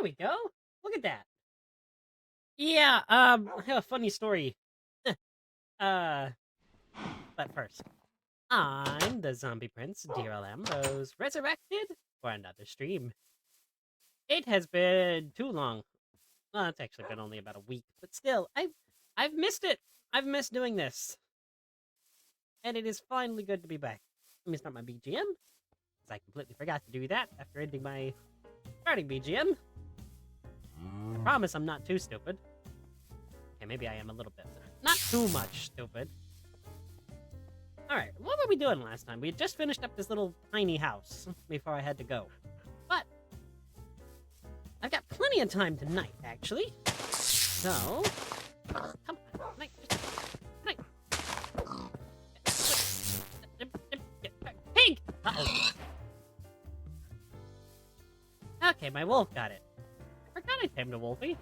we go. Look at that. Yeah, I have a funny story. uh, but first, I'm the zombie prince, Dear Lambros, resurrected for another stream. It has been too long. Well, it's actually been only about a week, but still, I've missed it. I've missed doing this, and it is finally good to be back. Let me start my BGM, because I completely forgot to do that after ending my starting BGM. I promise I'm not too stupid. Okay, maybe I am a little bit. Not too much stupid. Alright, what were we doing last time? We had just finished up this little tiny house before I had to go. But, I've got plenty of time tonight, actually. So, come on, tonight. Pig! Uh-oh. Okay, my wolf got it. I forgot I tamed a wolfie.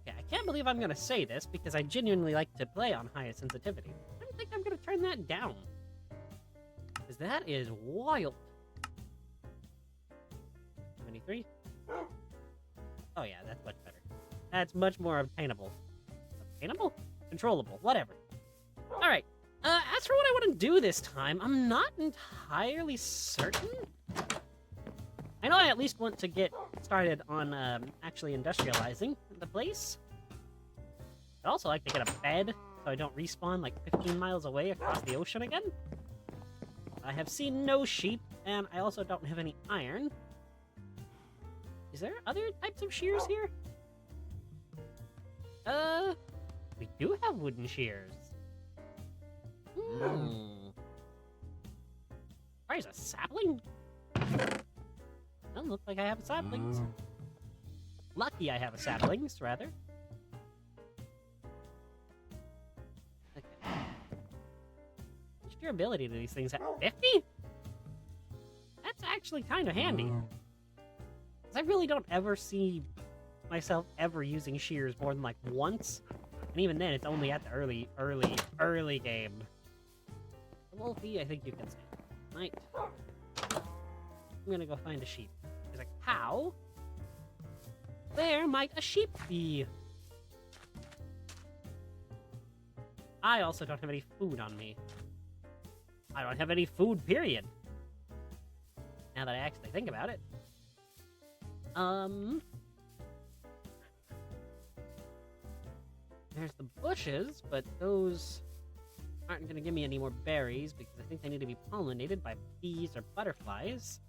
Okay, I can't believe I'm gonna say this because I genuinely like to play on higher sensitivity. I don't think I'm gonna turn that down. Because that is wild. 73? Oh yeah, that's much better. That's much more obtainable. Obtainable? Controllable, whatever. Alright, as for what I want to do this time, I'm not entirely certain. I know I at least want to get started on actually industrializing the place. I'd also like to get a bed so I don't respawn like 15 miles away across the ocean again. I have seen no sheep, and I also don't have any iron. Is there other types of shears here? We do have wooden shears. There's a sapling? Doesn't look like I have saplings. Lucky I have a saplings, rather. Okay. What's your ability to these things at 50? That's actually kind of handy. Because I really don't ever see myself ever using shears more than like once. And even then, it's only at the early game. The Wolfie, I think you can say. Right. I'm gonna go find a sheep. There's a cow. Where might a sheep be? I also don't have any food on me. I don't have any food, period. Now that I actually think about it. There's the bushes, but those aren't going to give me any more berries because I think they need to be pollinated by bees or butterflies.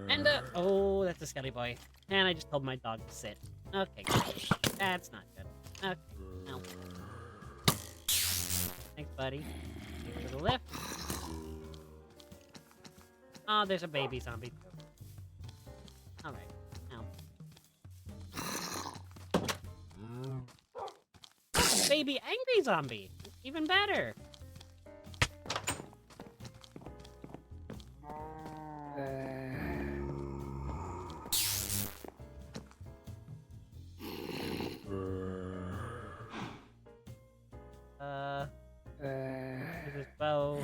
And, oh, that's a skelly boy. And I just told my dog to sit. Okay, good. That's not good. Okay, no. Thanks, buddy. Thanks for the lift. Oh, there's a baby zombie. Alright, now. Baby angry zombie! Even better! Here's his bow.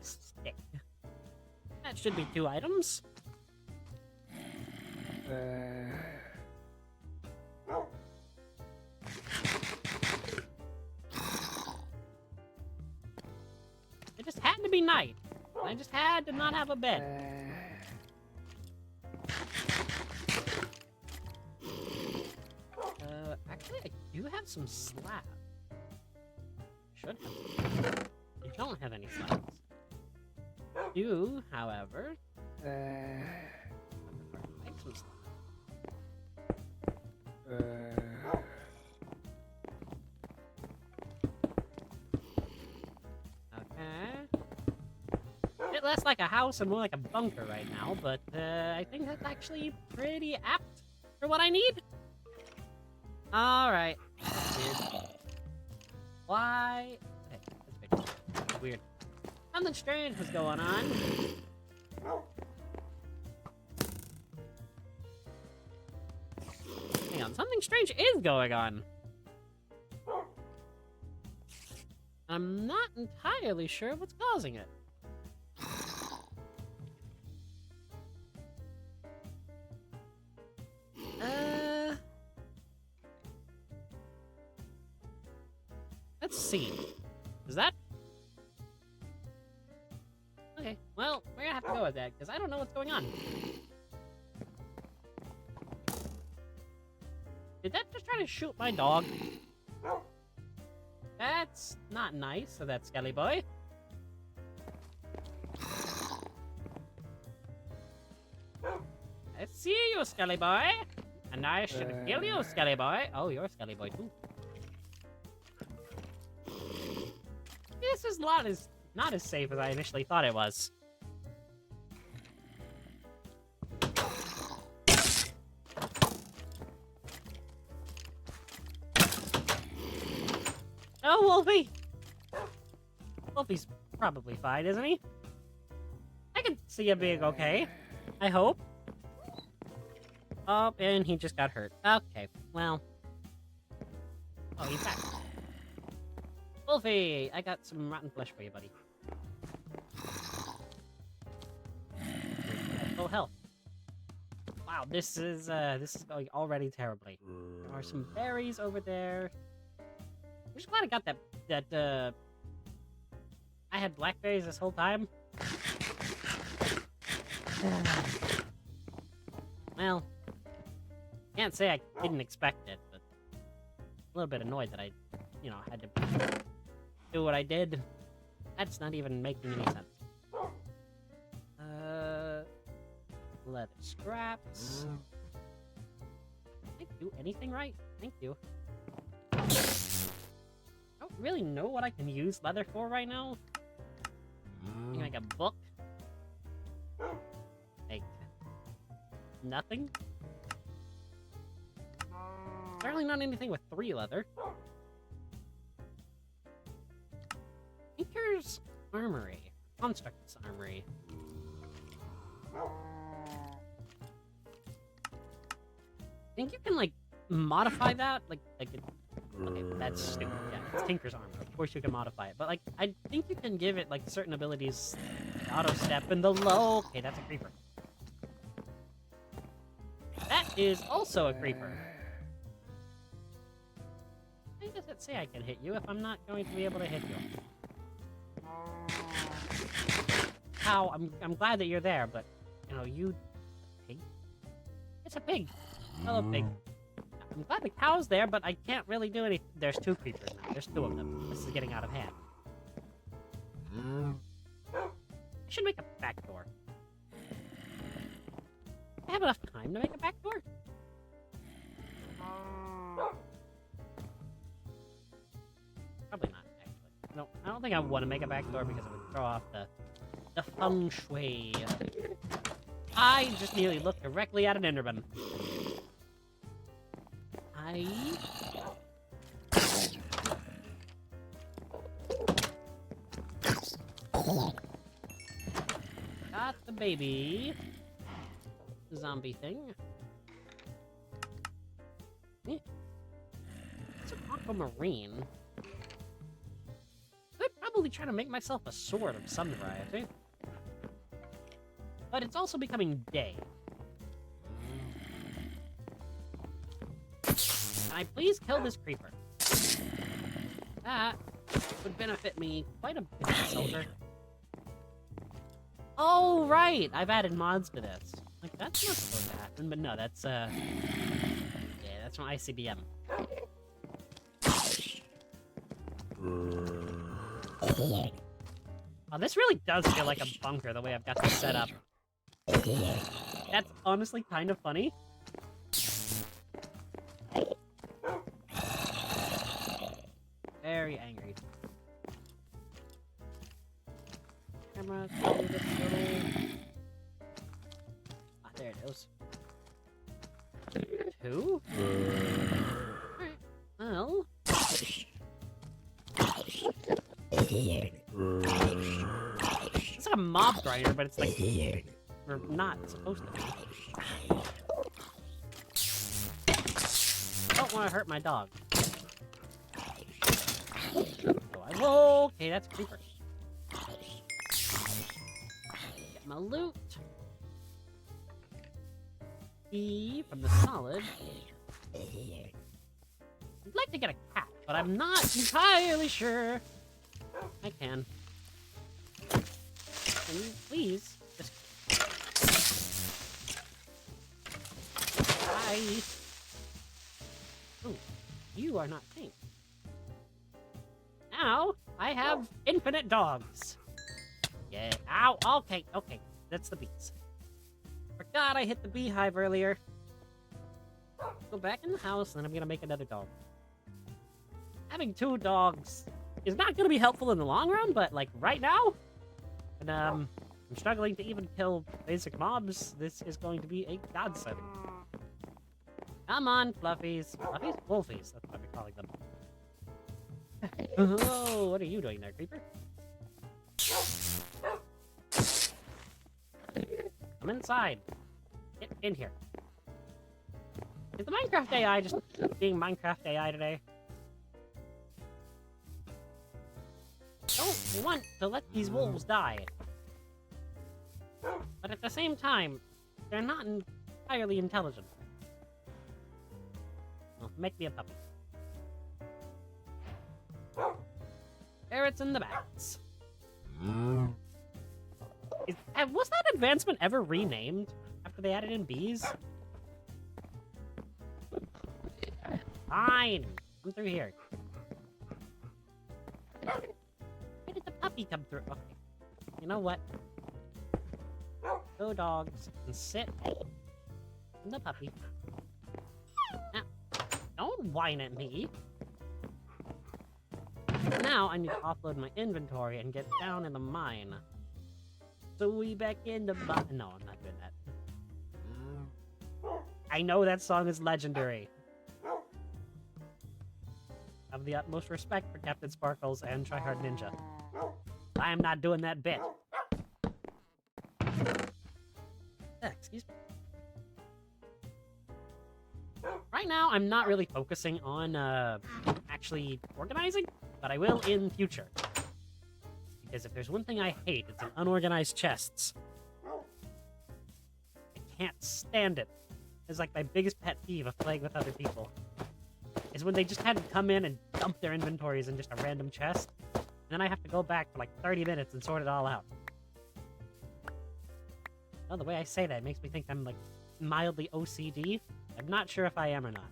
Stick. That should be 2 items. It just had to be night. I just had to not have a bed. Actually, I do have some slabs. Should have some. I don't have any slabs. Do, however, make some slabs. It less like a house and more like a bunker right now, but I think that's actually pretty apt for what I need. Alright. Why? Okay, that's weird. Something strange was going on. Hang on, something strange is going on. I'm not entirely sure what's causing it. Let's see. Is that... Okay, well, we're gonna have to go with that, because I don't know what's going on. Did that just try to shoot my dog? That's not nice of that Skelly boy. I see you, Skelly boy. And I should kill you, Skelly boy. Oh, you're a Skelly boy, too. This is not as safe as I initially thought it was. Oh, Wolfie! Wolfie's probably fine, isn't he? I can see him being okay. I hope. Oh, and he just got hurt. Okay, well. Oh, he's back. Wolfie! I got some rotten flesh for you, buddy. Full health. Wow, this is going already terribly. There are some berries over there. I'm just glad I got that I had blackberries this whole time. Well, can't say I didn't expect it, but a little bit annoyed that I, had to do what I did. That's not even making any sense. Leather scraps. Did I do anything right? Thank you. I don't really know what I can use leather for right now. Can I make a book? Like nothing? Certainly not anything with 3 leather. Tinker's Armory. Construct's Armory. Think you can, like, modify that? Like it... Okay, that's stupid. Yeah, it's Tinker's Armor. Of course you can modify it. But, like, I think you can give it, like, certain abilities. The auto step and the low... Okay, that's a creeper. That is also a creeper. Why does it say I can hit you if I'm not going to be able to hit you? Cow, I'm glad that you're there, but, you... Pig? It's a pig. Hello, pig. I'm glad the cow's there, but I can't really do anything. There's 2 creepers now. There's 2 of them. This is getting out of hand. I should make a back door. I have enough time to make a back door? Probably not, actually. No, I don't think I want to make a back door because it would throw off the feng shui. I just nearly looked directly at an enderman. Got the baby zombie thing. It's an aquamarine. I'd probably try to make myself a sword of some variety. But it's also becoming day. Can I please kill this creeper? That would benefit me quite a bit, soldier. Oh, right! I've added mods to this. Like, that's not supposed to happen, but no, that's, yeah, that's from ICBM. Oh, this really does feel like a bunker, the way I've got this set up. That's honestly kind of funny. Very angry. Camera, ah, there it is. 2? Alright, well... It's like a mob grinder, but it's like... We're not supposed to be. I don't want to hurt my dog. Whoa, okay, that's a creeper. Get my loot. E from the solid. I'd like to get a cat. but I'm not entirely sure I can. Can you please just... Hi. Ooh, you are not pink. Now, I have infinite dogs. Yeah, ow, okay, that's the bees. Forgot I hit the beehive earlier. Go back in the house, and I'm gonna make another dog. Having 2 dogs is not gonna be helpful in the long run, but, like, right now, and, I'm struggling to even kill basic mobs, this is going to be a godsend. Come on, Fluffies. Fluffies? Wolfies, that's what we're calling them. Oh, what are you doing there, Creeper? Come inside. Get in here. Is the Minecraft AI just being Minecraft AI today? Don't want to let these wolves die. But at the same time, they're not entirely intelligent. Well, make me a puppy. Ferrets in the bats. Was that advancement ever renamed after they added in bees? Fine. Come through here. Where did the puppy come through? Okay. You know what? Go dogs and sit in the puppy. Now, don't whine at me. Now I need to offload my inventory and get down in the mine. So we back in the No, I'm not doing that. I know that song is legendary. I have the utmost respect for Captain Sparkles and Tryhard Ninja. I am not doing that bit. Excuse me. Right now, I'm not really focusing on actually organizing, but I will in future. Because if there's one thing I hate, it's unorganized chests. I can't stand it. It's like my biggest pet peeve of playing with other people. Is when they just had to come in and dump their inventories in just a random chest. And then I have to go back for like 30 minutes and sort it all out. Well, the way I say that, it makes me think I'm like mildly OCD. I'm not sure if I am or not.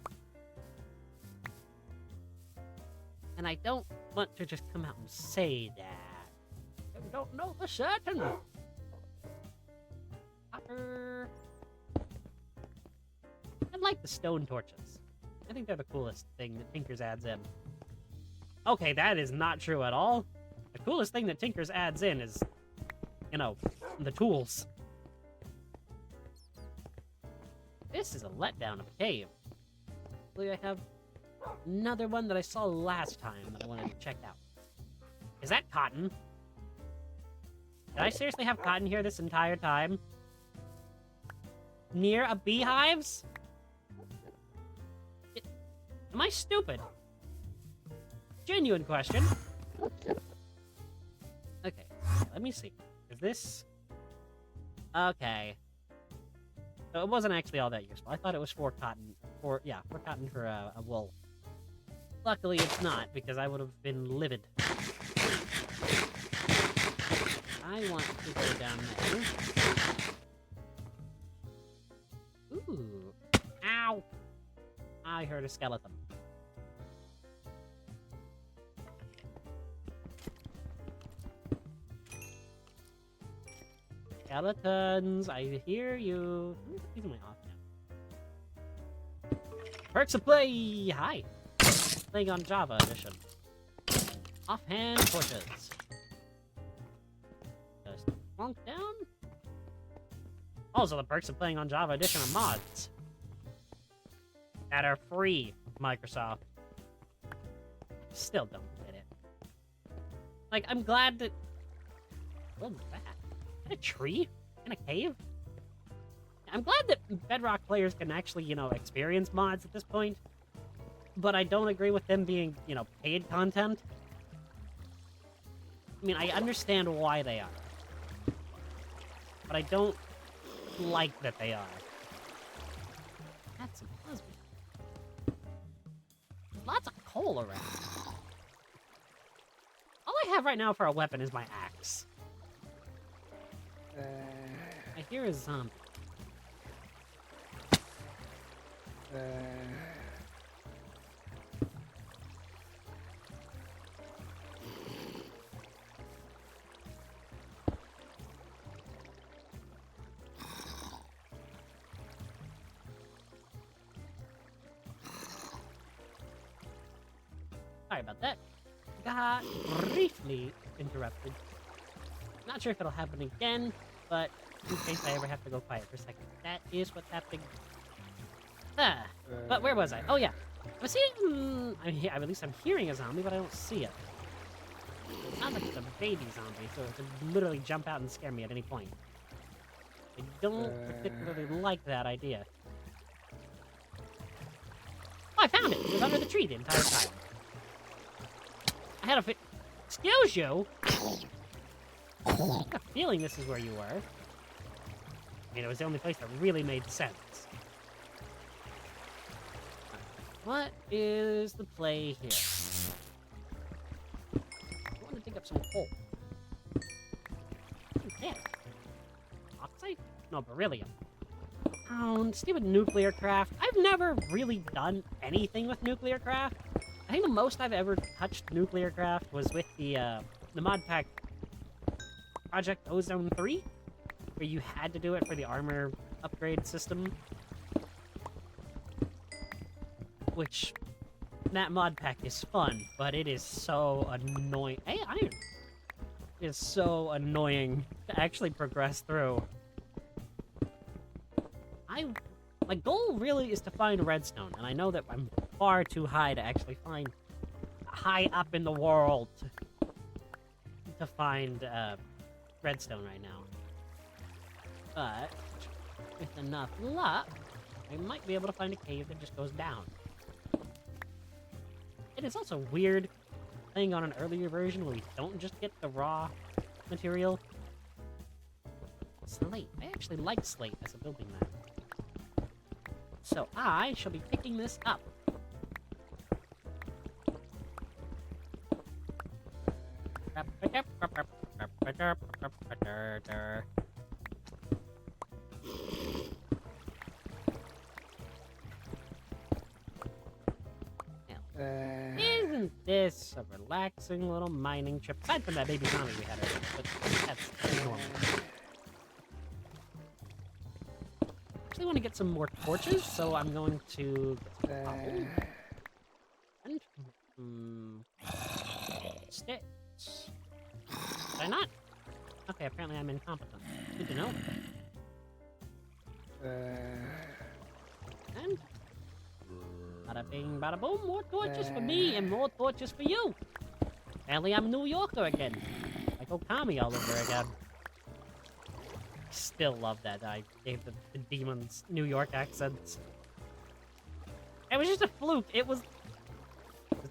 And I don't want to just come out and say that. I don't know for certain. Copper. I like the stone torches. I think they're the coolest thing that Tinkers adds in. Okay, that is not true at all. The coolest thing that Tinkers adds in is, you know, the tools. This is a letdown of a cave. Hopefully I have another one that I saw last time that I wanted to check out. Is that cotton? Did I seriously have cotton here this entire time? Near a beehives? Am I stupid? Genuine question. Okay, let me see. Is this... Okay. So it wasn't actually all that useful. I thought it was for cotton. For cotton for a wool. Luckily it's not, because I would have been livid. I want to go down there. Ooh. Ow! I heard a skeleton. Skeletons, I hear you. These are my off now. Perks of play! Hi! Playing on Java edition. Offhand torches. Just plonk down. Also, the perks of playing on Java edition are mods that are free, Microsoft. Still don't get it. Like, I'm glad that... What was that? A tree? In a cave? I'm glad that Bedrock players can actually, you know, experience mods at this point. But I don't agree with them being, you know, paid content. I mean, I understand why they are. But I don't like that they are. That's some husband. There's lots of coal around. All I have right now for a weapon is my axe. I hear a zombie. Sorry about that. Got briefly interrupted. Not sure if it'll happen again, but in case I ever have to go quiet for a second. That is what's happening. But where was I? Oh yeah. I'm seeing... at least I'm hearing a zombie, but I don't see it. It sounds like it's a baby zombie, so it could literally jump out and scare me at any point. I don't particularly like that idea. Oh, I found it! It was under the tree the entire time. I had a Excuse you? I have a feeling this is where you were. I mean, it was the only place that really made sense. What is the play here? I want to dig up some coal. Yeah. Oxide? No, beryllium. Oh, stupid nuclear craft. I've never really done anything with nuclear craft. I think the most I've ever touched nuclear craft was with the mod pack Project Ozone 3, where you had to do it for the armor upgrade system. Which, that mod pack is fun, but it is so annoying. Hey, iron! It is so annoying to actually progress through. My goal really is to find redstone, and I know that I'm far too high to actually find high up in the world to find redstone right now. But with enough luck, I might be able to find a cave that just goes down. It is also weird playing on an earlier version where we don't just get the raw material. Slate. I actually like slate as a building map. So I shall be picking this up. Isn't this a relaxing little mining trip? Aside from that baby zombie we had earlier, but that's normal. I want to get some more torches, so I'm going to get some sticks. Did I not? Okay, apparently I'm incompetent. Good to know. And bada bing, bada boom, more torches for me and more torches for you. Apparently I'm a New Yorker again. Like Okami all over again. Still love that I gave the demons New York accents. It was just a fluke. It was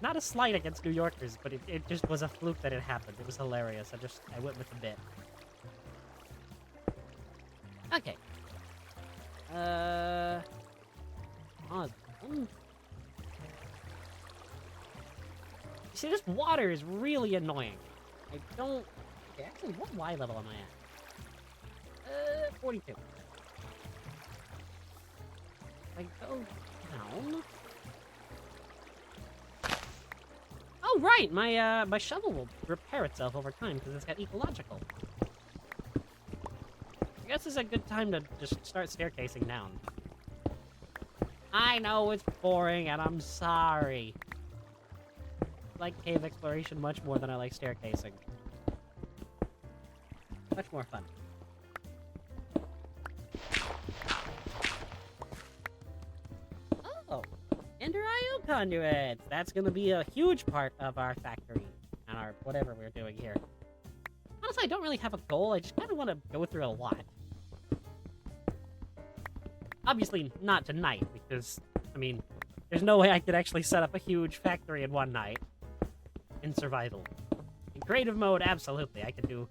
not a slight against New Yorkers, but it just was a fluke that it happened. It was hilarious. I went with the bit. Okay. See, this water is really annoying. I don't... Okay, actually, what Y level am I at? 42. I go down. Oh, right! My shovel will repair itself over time because it's got ecological. I guess it's a good time to just start staircasing down. I know it's boring, and I'm sorry. I like cave exploration much more than I like staircasing. Much more fun. Oh, Ender IO conduits! That's gonna be a huge part of our factory, and our whatever we're doing here. Honestly, I don't really have a goal, I just kind of want to go through a lot. Obviously, not tonight, because, I mean, there's no way I could actually set up a huge factory in one night. In survival. In creative mode, absolutely, I could do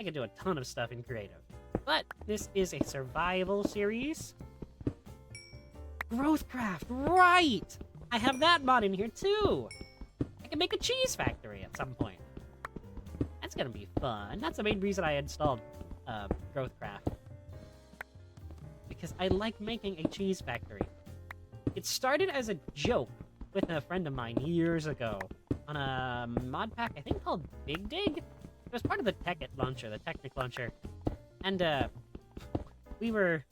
a ton of stuff in creative. But this is a survival series. Growthcraft, right! I have that mod in here too! can make a cheese factory at some point. That's gonna be fun. That's the main reason I installed GrowthCraft. Because I like making a cheese factory. It started as a joke with a friend of mine years ago on a mod pack, I think called Big Dig. It was part of the Technic launcher. And, we were...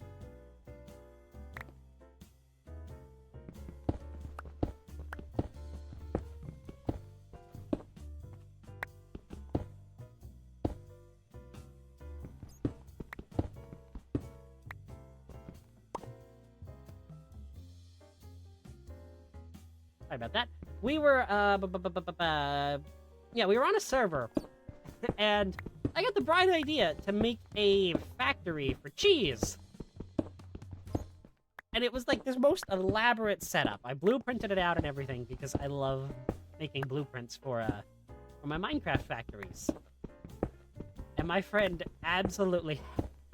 Sorry about that. We were, yeah, we were on a server, and I got the bright idea to make a factory for cheese. And it was like this most elaborate setup. I blueprinted it out and everything because I love making blueprints for my Minecraft factories. And my friend absolutely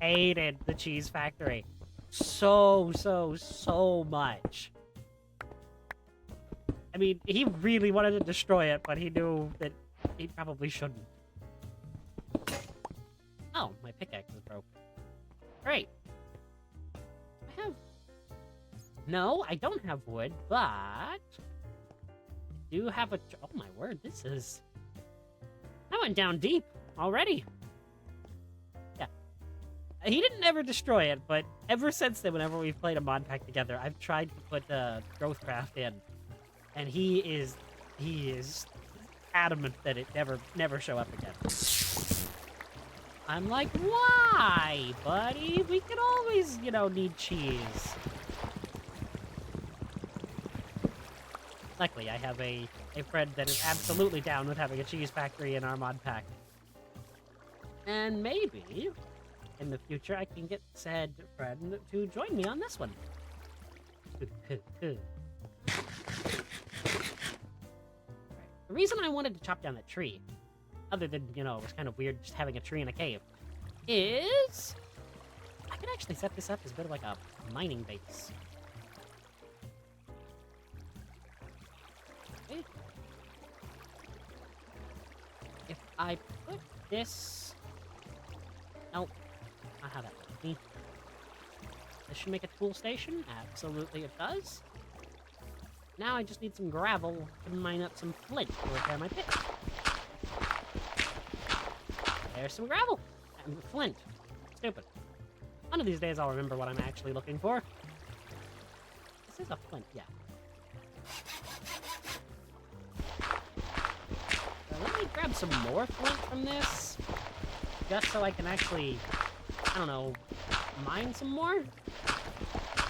hated the cheese factory so much. I mean, he really wanted to destroy it, but he knew that he probably shouldn't. Oh, my pickaxe is broke. Great. I have... No, I don't have wood, but... I do have a... Oh my word, this is... I went down deep already. Yeah. He didn't ever destroy it, but ever since then, whenever we've played a mod pack together, I've tried to put GrowthCraft in. And he is adamant that it never show up again. I'm like, why, buddy? We can always, need cheese. Luckily, I have a friend that is absolutely down with having a cheese factory in our mod pack. And maybe, in the future, I can get said friend to join me on this one. The reason I wanted to chop down that tree, other than, it was kind of weird just having a tree in a cave, is I can actually set this up as a bit of like a mining base. Okay. If I put this... Oh, I have that with me. This should make a tool station. Absolutely it does. Now I just need some gravel to mine up some flint to repair my pick. There's some gravel. And flint. Stupid. One of these days I'll remember what I'm actually looking for. This is a flint, yeah. Let me grab some more flint from this. Just so I can actually, I don't know, mine some more?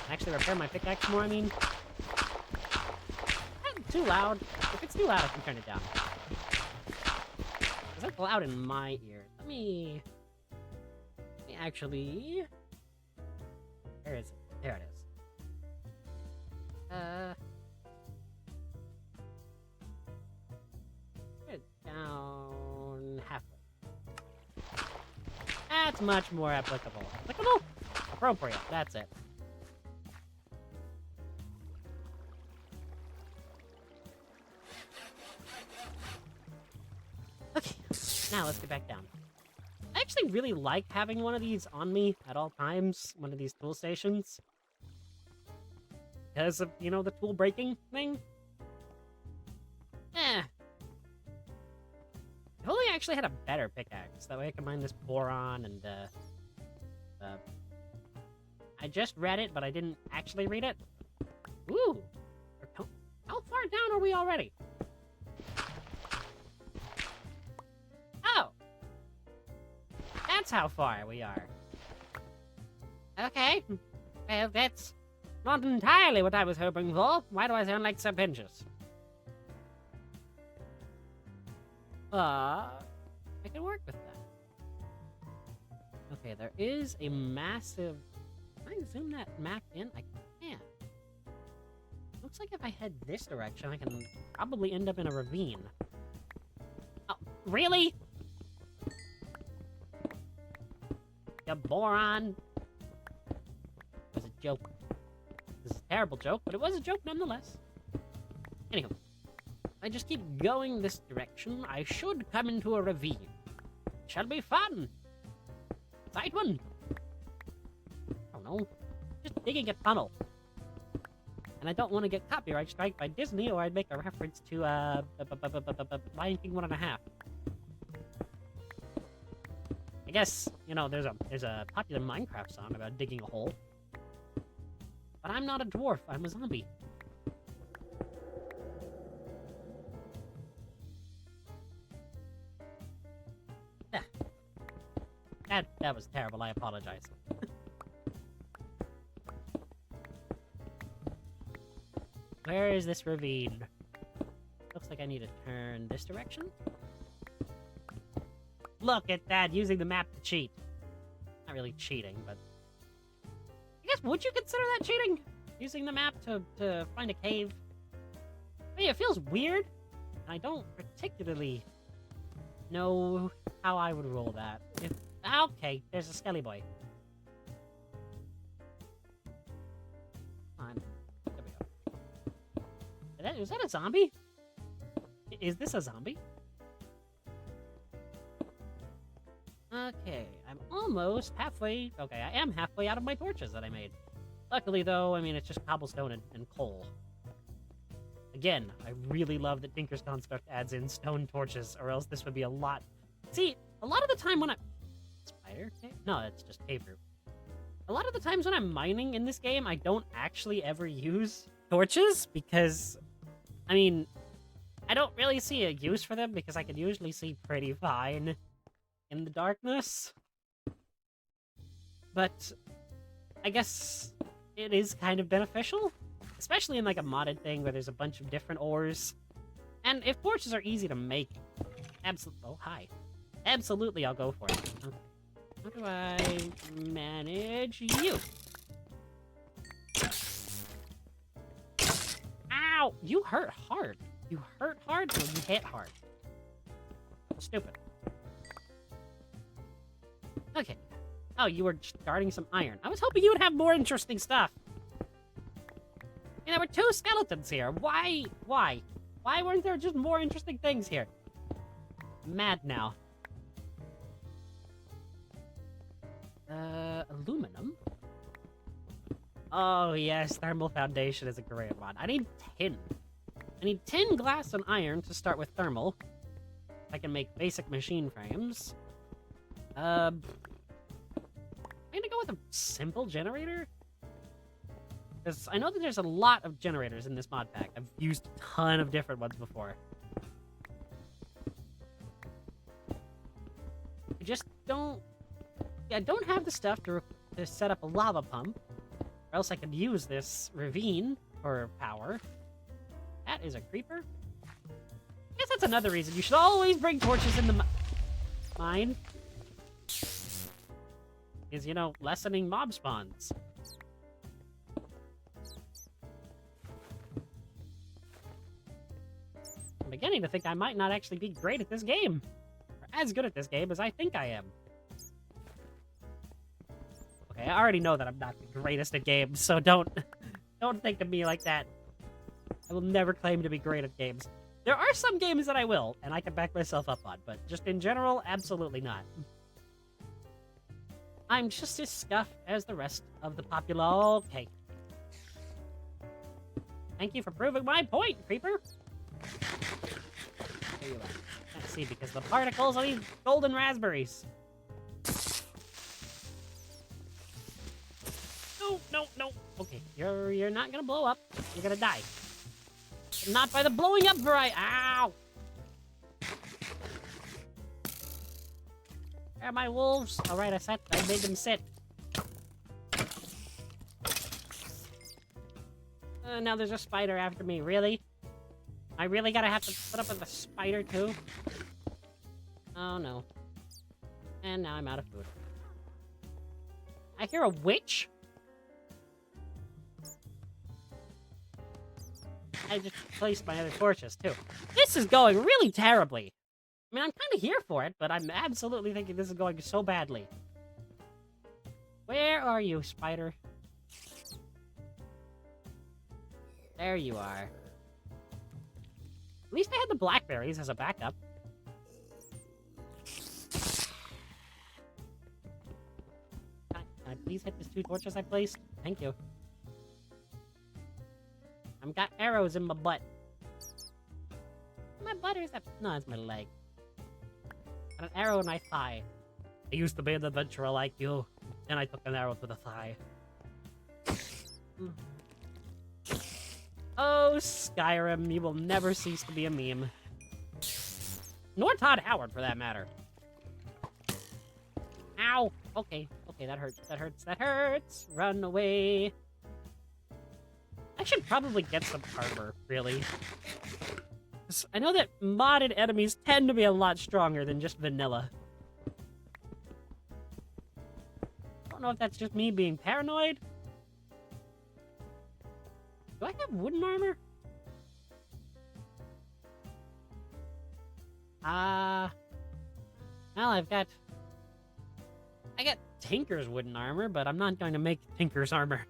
Actually repair my pickaxe more, I mean. Too loud. If it's too loud, I can turn it down. Because that's loud in my ear. Let me actually... Where is it? There it is. Put it down halfway. That's much more applicable. Applicable? Appropriate. That's it. Okay, now let's get back down. I actually really like having one of these on me at all times, one of these tool stations. Because of, the tool breaking thing. If only I actually had a better pickaxe, that way I could mine this boron and, I just read it, but I didn't actually read it. Ooh! How far down are we already? Oh! That's how far we are. Okay. Well, that's not entirely what I was hoping for. Why do I sound like Sir Pinches? I can work with that. Okay, there is a massive... Can I zoom that map in? I can't. Looks like if I head this direction, I can probably end up in a ravine. Oh, really? You moron. It was a joke. This is a terrible joke, but it was a joke nonetheless. Anywho. I just keep going this direction, I should come into a ravine. Shall be fun. Side one. I don't know. Just digging a tunnel. And I don't want to get copyright strike by Disney, or I'd make a reference to Lion King 1.5. I guess, you know, there's a popular Minecraft song about digging a hole. But I'm not a dwarf, I'm a zombie. That was terrible, I apologize. Where is this ravine? Looks like I need to turn this direction. Look at that, using the map to cheat. Not really cheating, but... I guess, would you consider that cheating? Using the map to find a cave? I mean, it feels weird, and I don't particularly know how I would roll that. Okay, there's a skelly boy. Come on. There we go. Is that a zombie? Is this a zombie? Okay, I'm almost halfway... Okay, I am halfway out of my torches that I made. Luckily, though, I mean, it's just cobblestone and coal. Again, I really love that Tinker's Construct adds in stone torches, or else this would be a lot... See, a lot of the time when I... Spider? No, it's just cave root. A lot of the times when I'm mining in this game, I don't actually ever use torches, because... I mean, I don't really see a use for them, because I can usually see pretty fine in the darkness. But I guess it is kind of beneficial, especially in like a modded thing where there's a bunch of different ores. And if torches are easy to make, absolutely I'll go for it. How do I manage you? Ow! You hurt hard. You hurt hard or you hit hard? Stupid. Okay. Oh, you were starting some iron. I was hoping you would have more interesting stuff. And there were 2 skeletons here. Why? Why? Why weren't there just more interesting things here? I'm mad now. Aluminum? Oh, yes, thermal foundation is a great one. I need tin. I need tin, glass, and iron to start with thermal. I can make basic machine frames. I'm gonna go with a simple generator. Because I know that there's a lot of generators in this mod pack. I've used a ton of different ones before. I just don't... I don't have the stuff to set up a lava pump. Or else I could use this ravine for power. That is a creeper. I guess that's another reason. You should always bring torches in the mine. Is, you know, lessening mob spawns. I'm beginning to think I might not actually be great at this game. Or as good at this game as I think I am. Okay, I already know that I'm not the greatest at games, so don't think of me like that. I will never claim to be great at games. There are some games that I will, and I can back myself up on, but just in general, absolutely not. I'm just as scuffed as the rest of the popular... Okay. Thank you for proving my point, creeper. There you are. Can't see because the particles are these golden raspberries. No. Okay, you're not gonna blow up. You're gonna die. Not by the blowing up variety. Ow! Where are my wolves? All right, I made them sit. Now there's a spider after me. Really? I really gotta have to put up with a spider too? Oh no. And now I'm out of food. I hear a witch? I just placed my other torches too. This is going really terribly. I mean, I'm kind of here for it, but I'm absolutely thinking this is going so badly. Where are you, spider? There you are. At least I had the blackberries as a backup. Can I please hit these 2 torches I placed? Thank you. I've got arrows in my butt. My butt is up. No, it's my leg. Got an arrow in my thigh. I used to be an adventurer like you. Then I took an arrow to the thigh. Oh, Skyrim, you will never cease to be a meme. Nor Todd Howard, for that matter. Ow! Okay, that hurts, that hurts, that hurts! Run away! I should probably get some armor, really. I know that modded enemies tend to be a lot stronger than just vanilla. I don't know if that's just me being paranoid. Do I have wooden armor? Well, I got Tinker's wooden armor, but I'm not going to make Tinker's armor.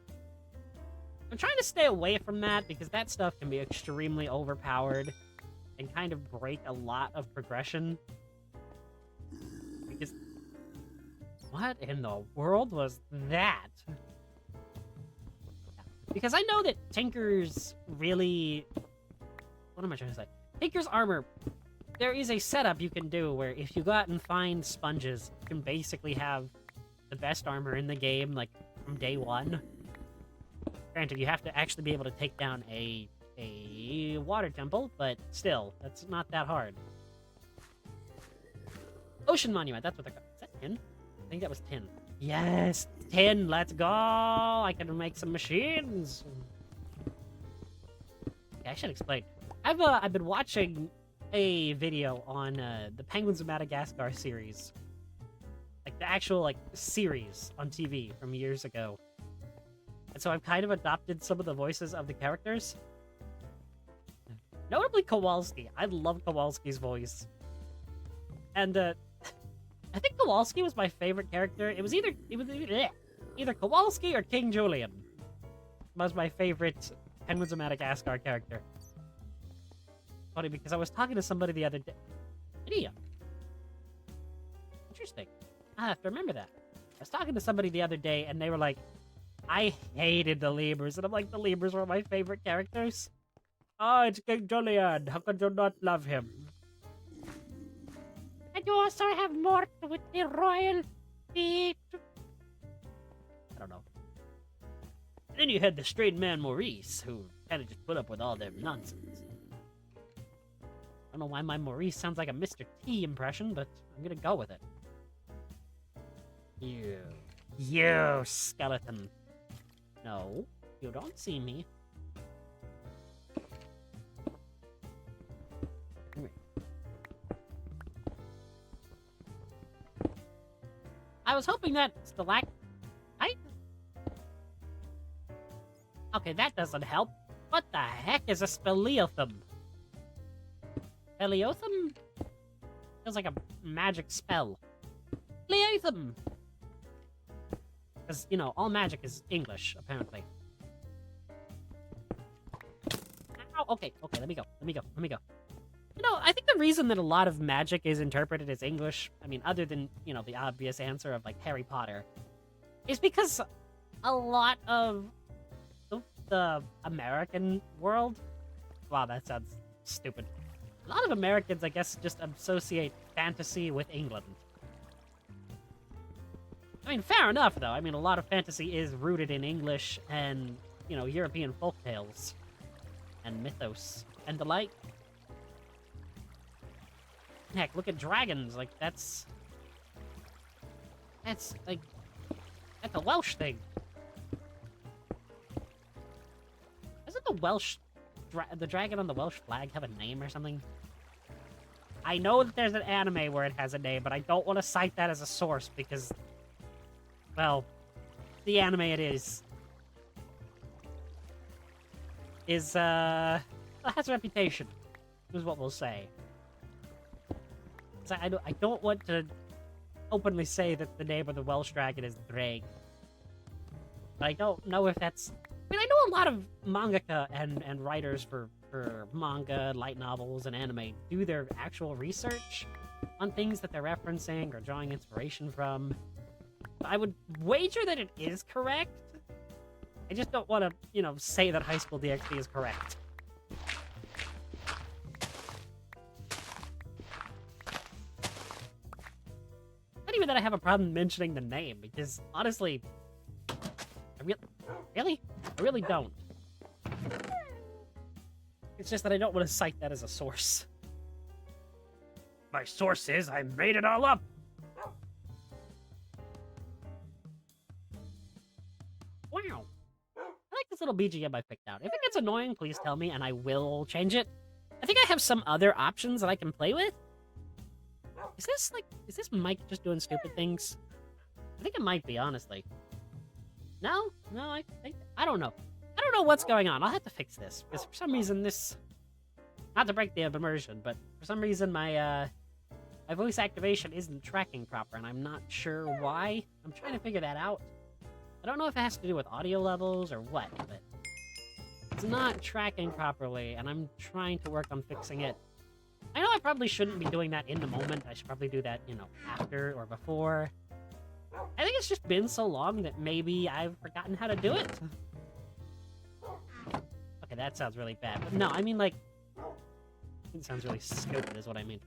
I'm trying to stay away from that because that stuff can be extremely overpowered and kind of break a lot of progression. Because what in the world was that? Because I know that Tinker's really... What am I trying to say? Tinker's armor, there is a setup you can do where if you go out and find sponges, you can basically have the best armor in the game, like, from day one. Granted, you have to actually be able to take down a water temple, but still, that's not that hard. Ocean Monument, that's what they're called. Is that tin? I think that was tin. Yes, tin, let's go! I can make some machines! Okay, I should explain. I've been watching a video on the Penguins of Madagascar series. Like, the actual, like, series on TV from years ago. And so I've kind of adopted some of the voices of the characters. Notably Kowalski. I love Kowalski's voice. And, I think Kowalski was my favorite character. It was either Kowalski or King Julian was my favorite Penguins of Madagascar character. Funny, because I was talking to somebody the other day. Idiom. Interesting. I have to remember that. I was talking to somebody the other day, and they were like, I hated the lemurs. And I'm like, the lemurs were my favorite characters. Oh, it's King Julian. How could you not love him? And you also have Mort with the royal feet. I don't know. And then you had the straight man Maurice, who kind of just put up with all their nonsense. I don't know why my Maurice sounds like a Mr. T impression, but I'm gonna go with it. You skeleton. No, you don't see me. Come here. I was hoping that stalactite? Okay, that doesn't help. What the heck is a speleothum? Speleothum? Feels like a magic spell. Speleothum! Because, you know, all magic is English, apparently. Ow, okay, let me go. You know, I think the reason that a lot of magic is interpreted as English, I mean, other than, you know, the obvious answer of, like, Harry Potter, is because a lot of the American world... Wow, that sounds stupid. A lot of Americans, I guess, just associate fantasy with England. I mean, fair enough, though. I mean, a lot of fantasy is rooted in English and, you know, European folktales and mythos and the like. Heck, look at dragons. Like, that's like, that's a Welsh thing. Doesn't the Welsh, the dragon on the Welsh flag have a name or something? I know that there's an anime where it has a name, but I don't want to cite that as a source because... Well, the anime it is has a reputation, is what we'll say. So I don't want to openly say that the name of the Welsh dragon is Drake. But I don't know if that's... I mean, I know a lot of mangaka and writers for for manga, light novels, and anime do their actual research on things that they're referencing or drawing inspiration from. I would wager that it is correct. I just don't want to, say that High School DxD is correct. Not even that I have a problem mentioning the name, because honestly, I really don't. It's just that I don't want to cite that as a source. My source is I made it all up. Wow. I like this little BGM I picked out. If it gets annoying, please tell me and I will change it. I think I have some other options that I can play with. Is this mic just doing stupid things? I think it might be, honestly. No, I don't know. I don't know what's going on. I'll have to fix this, because for some reason this... Not to break the immersion, but for some reason my voice activation isn't tracking proper, and I'm not sure why. I'm trying to figure that out. I don't know if it has to do with audio levels or what, but it's not tracking properly, and I'm trying to work on fixing it. I know I probably shouldn't be doing that in the moment. I should probably do that, after or before. I think it's just been so long that maybe I've forgotten how to do it. Okay, that sounds really bad. But no, I mean, like... It sounds really stupid is what I mean.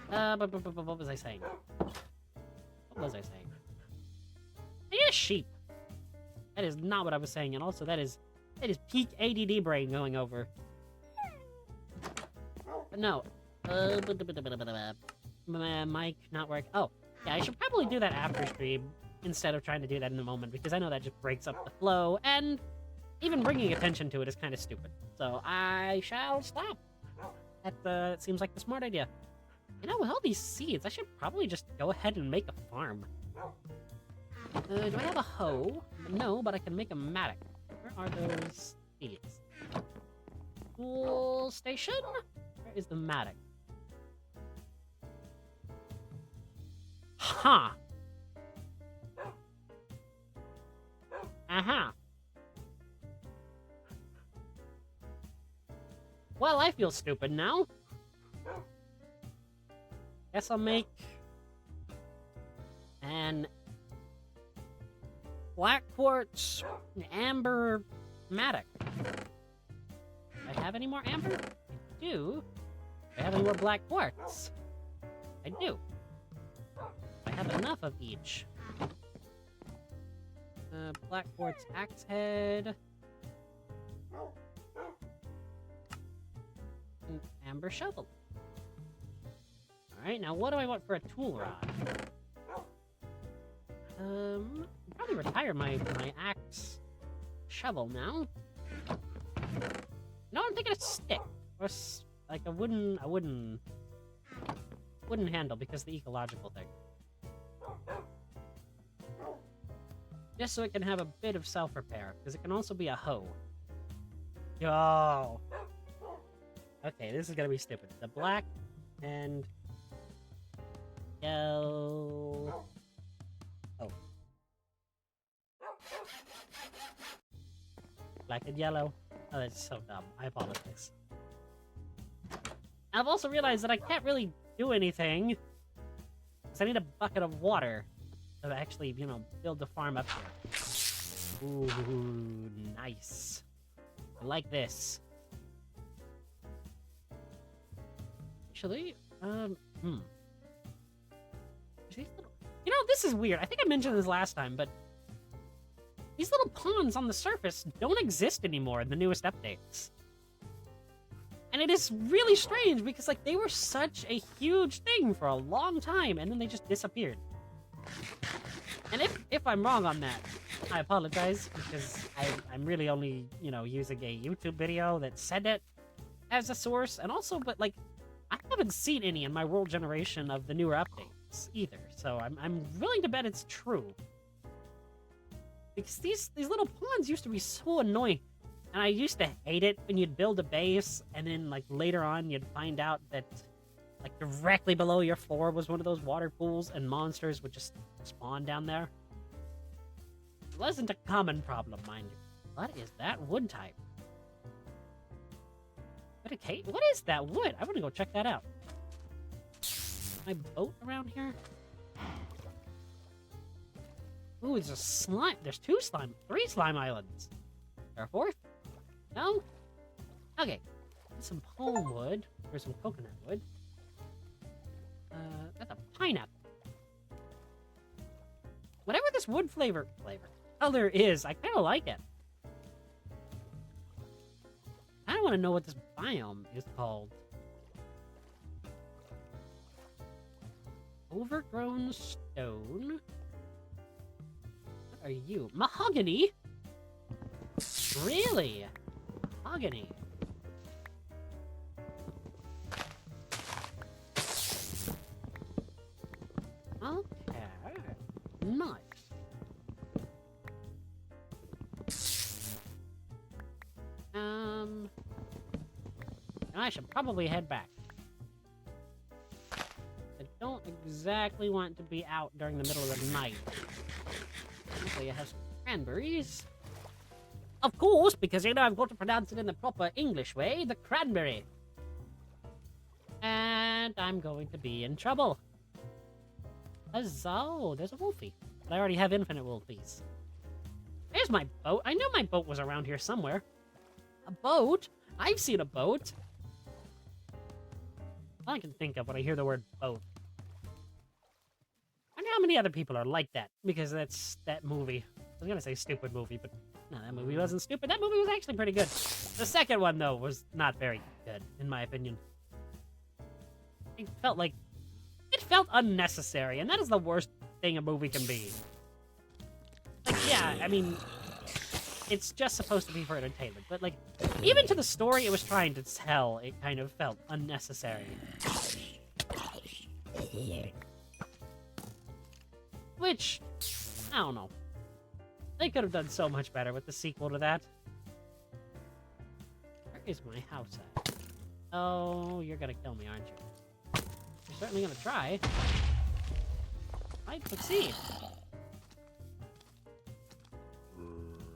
But what was I saying? What was I saying? Yeah, sheep. That is not what I was saying, and also that is peak ADD brain going over. But no. Mic not work. Oh, yeah, I should probably do that after stream instead of trying to do that in the moment, because I know that just breaks up the flow, and even bringing attention to it is kind of stupid. So I shall stop. That seems like the smart idea. With all these seeds, I should probably just go ahead and make a farm. Do I have a hoe? No, but I can make a mattock. Where are those seeds? Tool station? Where is the mattock? Huh. Uh-huh. Well, I feel stupid now. Guess I'll make an black quartz amber mattock. Do I have any more amber? I do. Do I have any more black quartz? I do. I have enough of each. Black quartz axe head. An amber shovel. Alright, now what do I want for a tool rod? I'll probably retire my axe shovel now. No, I'm thinking a stick. Or like a wooden handle, because the ecological thing. Just so it can have a bit of self-repair, because it can also be a hoe. Yo! Okay, this is gonna be stupid. The black and yellow. Oh. Black and yellow. Oh, that's so dumb. I apologize. I've also realized that I can't really do anything, because I need a bucket of water to actually, build the farm up here. Ooh, nice. I like this. Actually, this is weird. I think I mentioned this last time, but these little ponds on the surface don't exist anymore in the newest updates. And it is really strange, because, they were such a huge thing for a long time, and then they just disappeared. And if I'm wrong on that, I apologize, because I'm really only, using a YouTube video that said it as a source, and also, but, I haven't seen any in my world generation of the newer updates either, so I'm willing to bet it's true. Because these little ponds used to be so annoying, and I used to hate it when you'd build a base, and then, later on you'd find out that, directly below your floor was one of those water pools, and monsters would just spawn down there. It wasn't a common problem, mind you. What is that wood type? What is that wood? I want to go check that out. My boat around here? Ooh, there's a slime. There's 3 slime islands. There a 4th? No? Okay. Some palm wood. Or some coconut wood. That's a pineapple. Whatever this wood color is, I kind of like it. I don't want to know what this biome is called. Overgrown stone. What are you? Mahogany? Really? Mahogany. Okay. Nice. I should probably head back. I don't exactly want to be out during the middle of the night. Hopefully I have some cranberries. Of course, because you know I've got to pronounce it in the proper English way, the cranberry. And I'm going to be in trouble. Oh, there's a wolfie. But I already have infinite wolfies. There's my boat. I knew my boat was around here somewhere. A boat? I've seen a boat. All I can think of when I hear the word boat. I wonder how many other people are like that, because that's that movie. I was gonna say stupid movie, but no, that movie wasn't stupid. That movie was actually pretty good. The second one, though, was not very good, in my opinion. It felt unnecessary, and that is the worst thing a movie can be. Like, yeah, I mean, it's just supposed to be for entertainment, but like, even to the story it was trying to tell, it kind of felt unnecessary. Which, I don't know. They could have done so much better with the sequel to that. Where is my house at? Oh, you're gonna kill me, aren't you? You're certainly gonna try. Might succeed.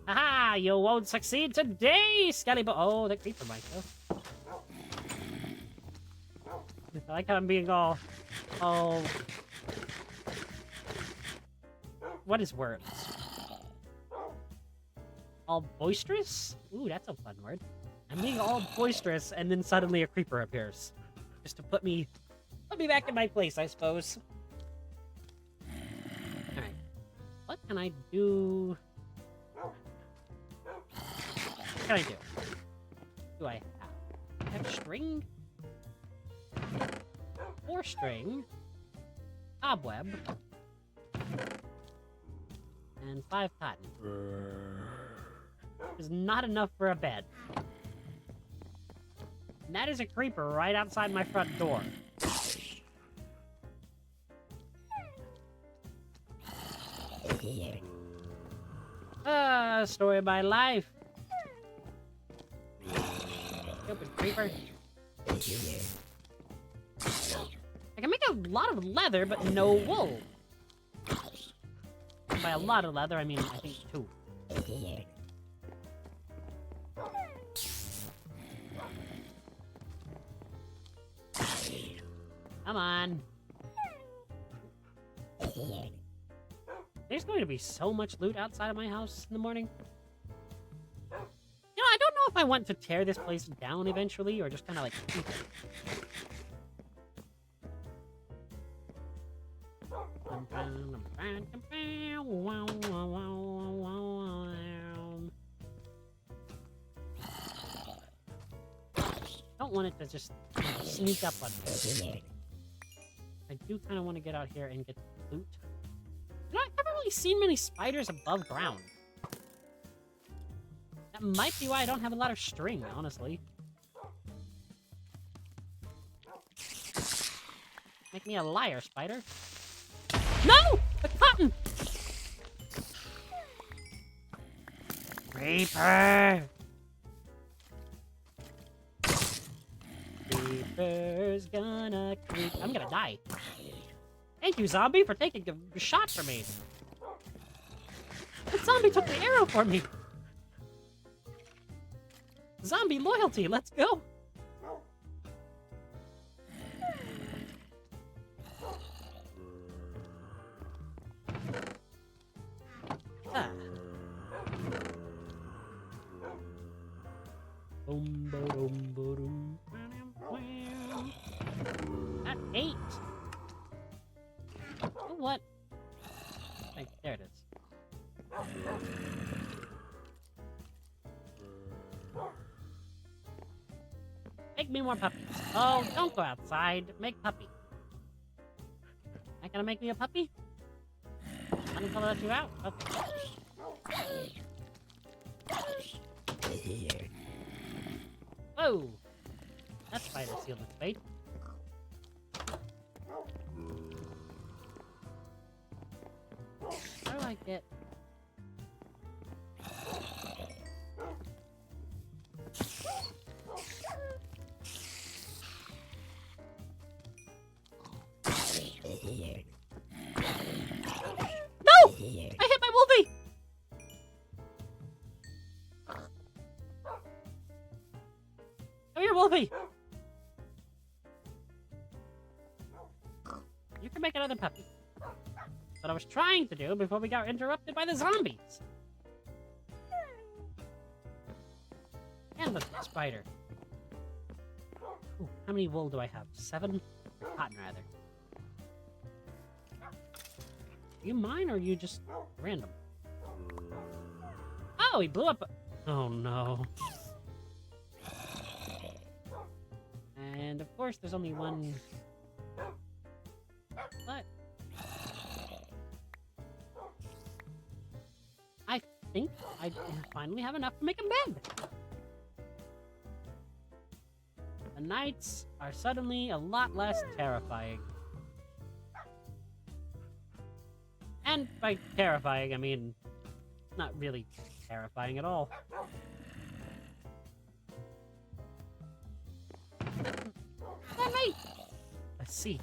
Haha, you won't succeed today, Scallyboo. Oh, that creeper might though. I like how I'm being all... What is words? All boisterous? Ooh, that's a fun word. I'm being all boisterous, and then suddenly a creeper appears. Just to put me back in my place, I suppose. Alright. What can I do? What can I do? Do I have string? 4 string. Cobweb. And 5 cotton. Is not enough for a bed. And that is a creeper right outside my front door. Story of my life. Stupid creeper. I can make a lot of leather, but no wool. And by a lot of leather, I mean, I think 2. Come on. There's going to be so much loot outside of my house in the morning. You know, I don't know if I want to tear this place down eventually, or just kind of like keep it. Don't want it to just sneak up on me. I do kind of want to get out here and get loot. You know, I've never really seen many spiders above ground. That might be why I don't have a lot of string, honestly. Make me a liar, spider. No! The cotton! Creeper! Creeper's gonna creep. I'm gonna die. Thank you, zombie, for taking a shot for me. The zombie took the arrow for me. Zombie loyalty, let's go. At 8. Oh, what? Wait, there it is. Make me more puppies. Oh, don't go outside. Make puppy. Not gonna make me a puppy? Not until I let you out? Okay. Whoa! That spider sealed its fate. How do I get... No! I hit my Wolfie! Come here, Wolfie! You can make another puppy. That's what I was trying to do before we got interrupted by the zombies. And the spider. Ooh, how many wool do I have? 7? Cotton, rather. Are you mine, or are you just random? Oh, he blew up. Oh, no. And, of course, there's only one... What? I think I finally have enough to make a bed. The nights are suddenly a lot less terrifying. And by terrifying, I mean, not really terrifying at all. Hey! A seat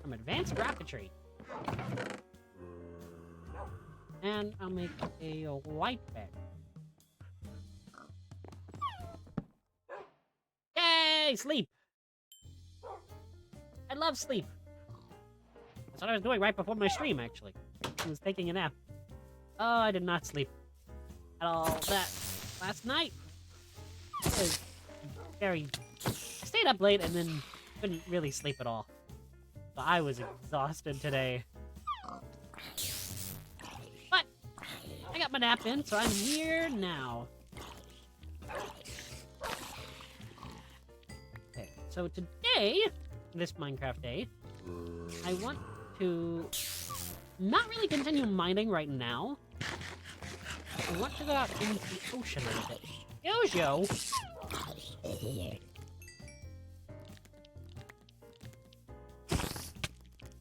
from advanced rocketry. And I'll make a white bed. Yay! Sleep! I love sleep. That's what I was doing right before my stream, actually. I was taking a nap. Oh, I did not sleep at all that last night. I was very... I stayed up late and then couldn't really sleep at all. So I was exhausted today. But I got my nap in, so I'm here now. Okay, so today, this Minecraft day, I want to not really continue mining right now. I want to go out into the ocean a bit. Yo-yo!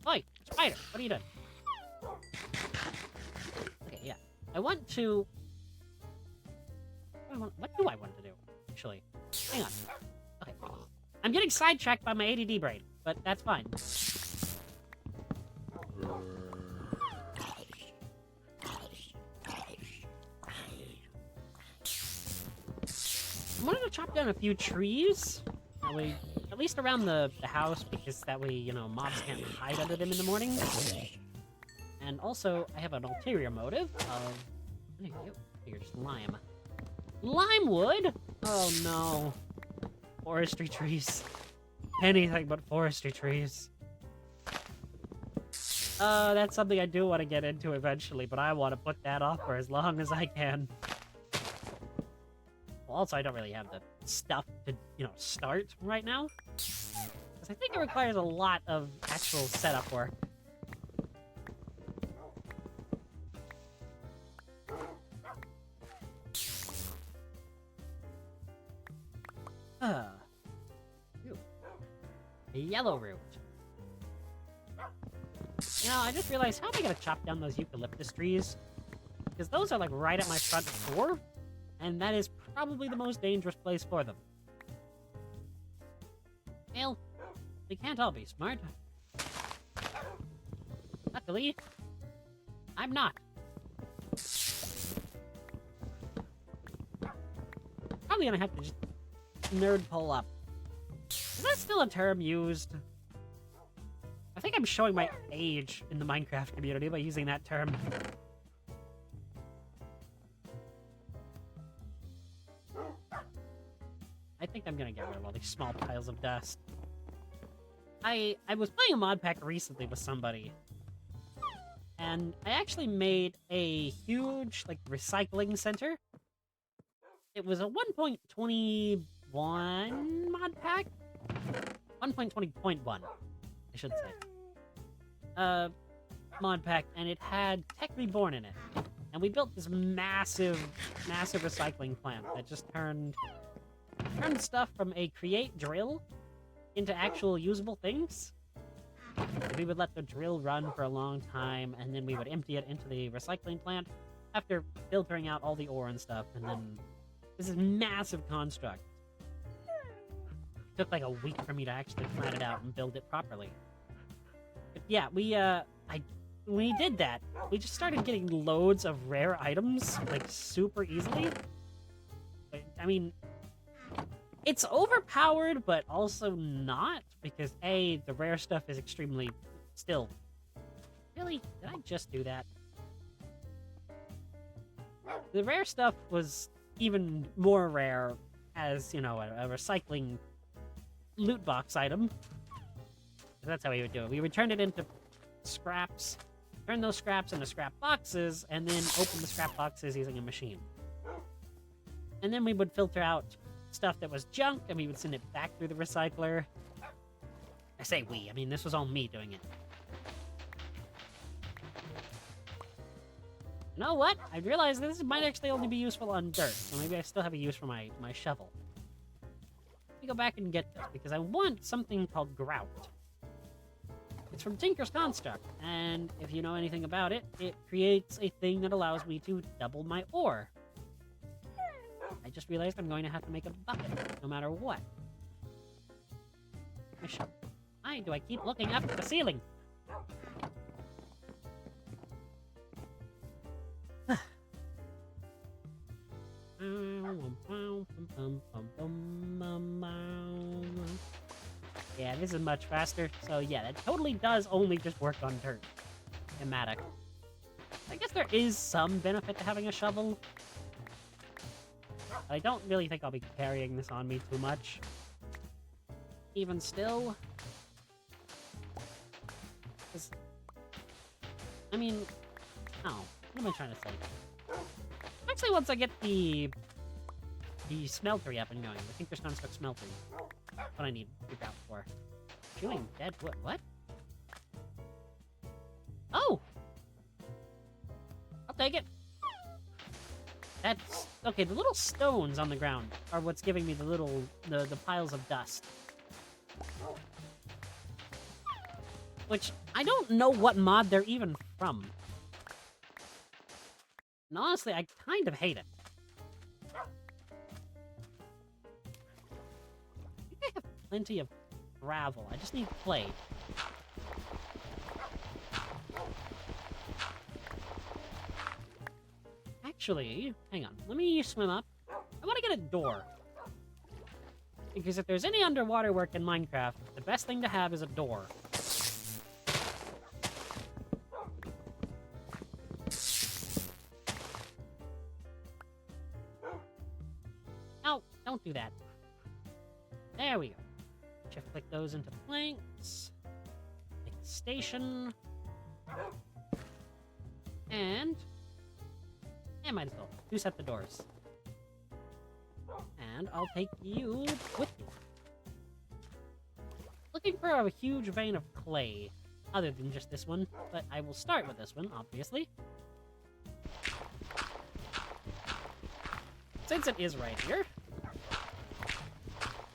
Oi, spider, what are you doing? Okay, yeah. I want to... What do I want to do, actually? Hang on. Okay. I'm getting sidetracked by my ADD brain, but that's fine. I wanted to chop down a few trees. That way, at least around the house, because that way, you know, mobs can't hide under them in the morning. And also, I have an ulterior motive of... You're just lime. Lime wood? Oh no. Forestry trees. Anything but forestry trees. That's something I do want to get into eventually, but I want to put that off for as long as I can. Well, also, I don't really have the stuff to, you know, start right now. Because I think it requires a lot of actual setup work. A yellow root. You know, I just realized, how am I gonna chop down those eucalyptus trees? Because those are like right at my front door, and that is probably the most dangerous place for them. Well, we can't all be smart. Luckily, I'm not. Probably gonna have to just nerd pull up. Is that still a term used? I think I'm showing my age in the Minecraft community by using that term. I think I'm gonna get rid of all these small piles of dust. I was playing a mod pack recently with somebody, and I actually made a huge, like, recycling center. It was a 1.21 mod pack? 1.20.1, I should say. Mod pack, and it had Tech Reborn in it. And we built this massive recycling plant that just turned stuff from a create drill into actual usable things. And we would let the drill run for a long time, and then we would empty it into the recycling plant after filtering out all the ore and stuff, and then this is massive construct. It took like a week for me to actually plan it out and build it properly. But yeah, when we did that, we just started getting loads of rare items, like, super easily. I mean, it's overpowered, but also not, because A, the rare stuff is extremely still. Really? Did I just do that? The rare stuff was even more rare as, you know, a recycling loot box item. That's how we would do it. We would turn it into scraps, turn those scraps into scrap boxes, and then open the scrap boxes using a machine. And then we would filter out stuff that was junk, and we would send it back through the recycler. I say we, I mean, this was all me doing it. You know what? I realized this might actually only be useful on dirt, so maybe I still have a use for my shovel. Let me go back and get this, because I want something called grout. It's from Tinker's Construct, and if you know anything about it, it creates a thing that allows me to double my ore. I just realized I'm going to have to make a bucket, no matter what. My shovel. Why do I keep looking up at the ceiling? Yeah, this is much faster. So yeah, that totally does only just work on dirt and mattock. I guess there is some benefit to having a shovel. I don't really think I'll be carrying this on me too much. Even still. I mean, oh, what am I trying to say? Actually, once I get the smeltery up and going, I think there's Construct smeltery. What I need to grout for. Chewing dead wood. What? Oh! I'll take it. That's okay. The little stones on the ground are what's giving me the piles of dust. Which I don't know what mod they're even from. And honestly, I kind of hate it. I think I have plenty of gravel. I just need clay. Actually, hang on. Let me swim up. I want to get a door. Because if there's any underwater work in Minecraft, the best thing to have is a door. No, don't do that. There we go. Shift click those into planks. Make a station. And might as well. You set the doors. And I'll take you with me. Looking for a huge vein of clay, other than just this one, but I will start with this one, obviously. Since it is right here.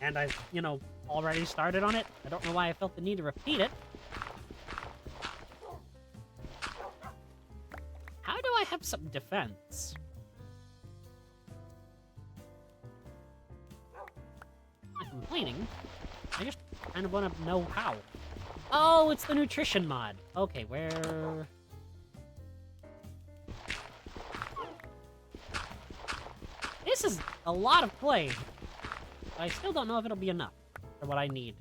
And I've, you know, already started on it. I don't know why I felt the need to repeat it. How do I have some defense? I'm not complaining. I just kind of want to know how. Oh, it's the nutrition mod. Okay, where... This is a lot of clay. But I still don't know if it'll be enough for what I need.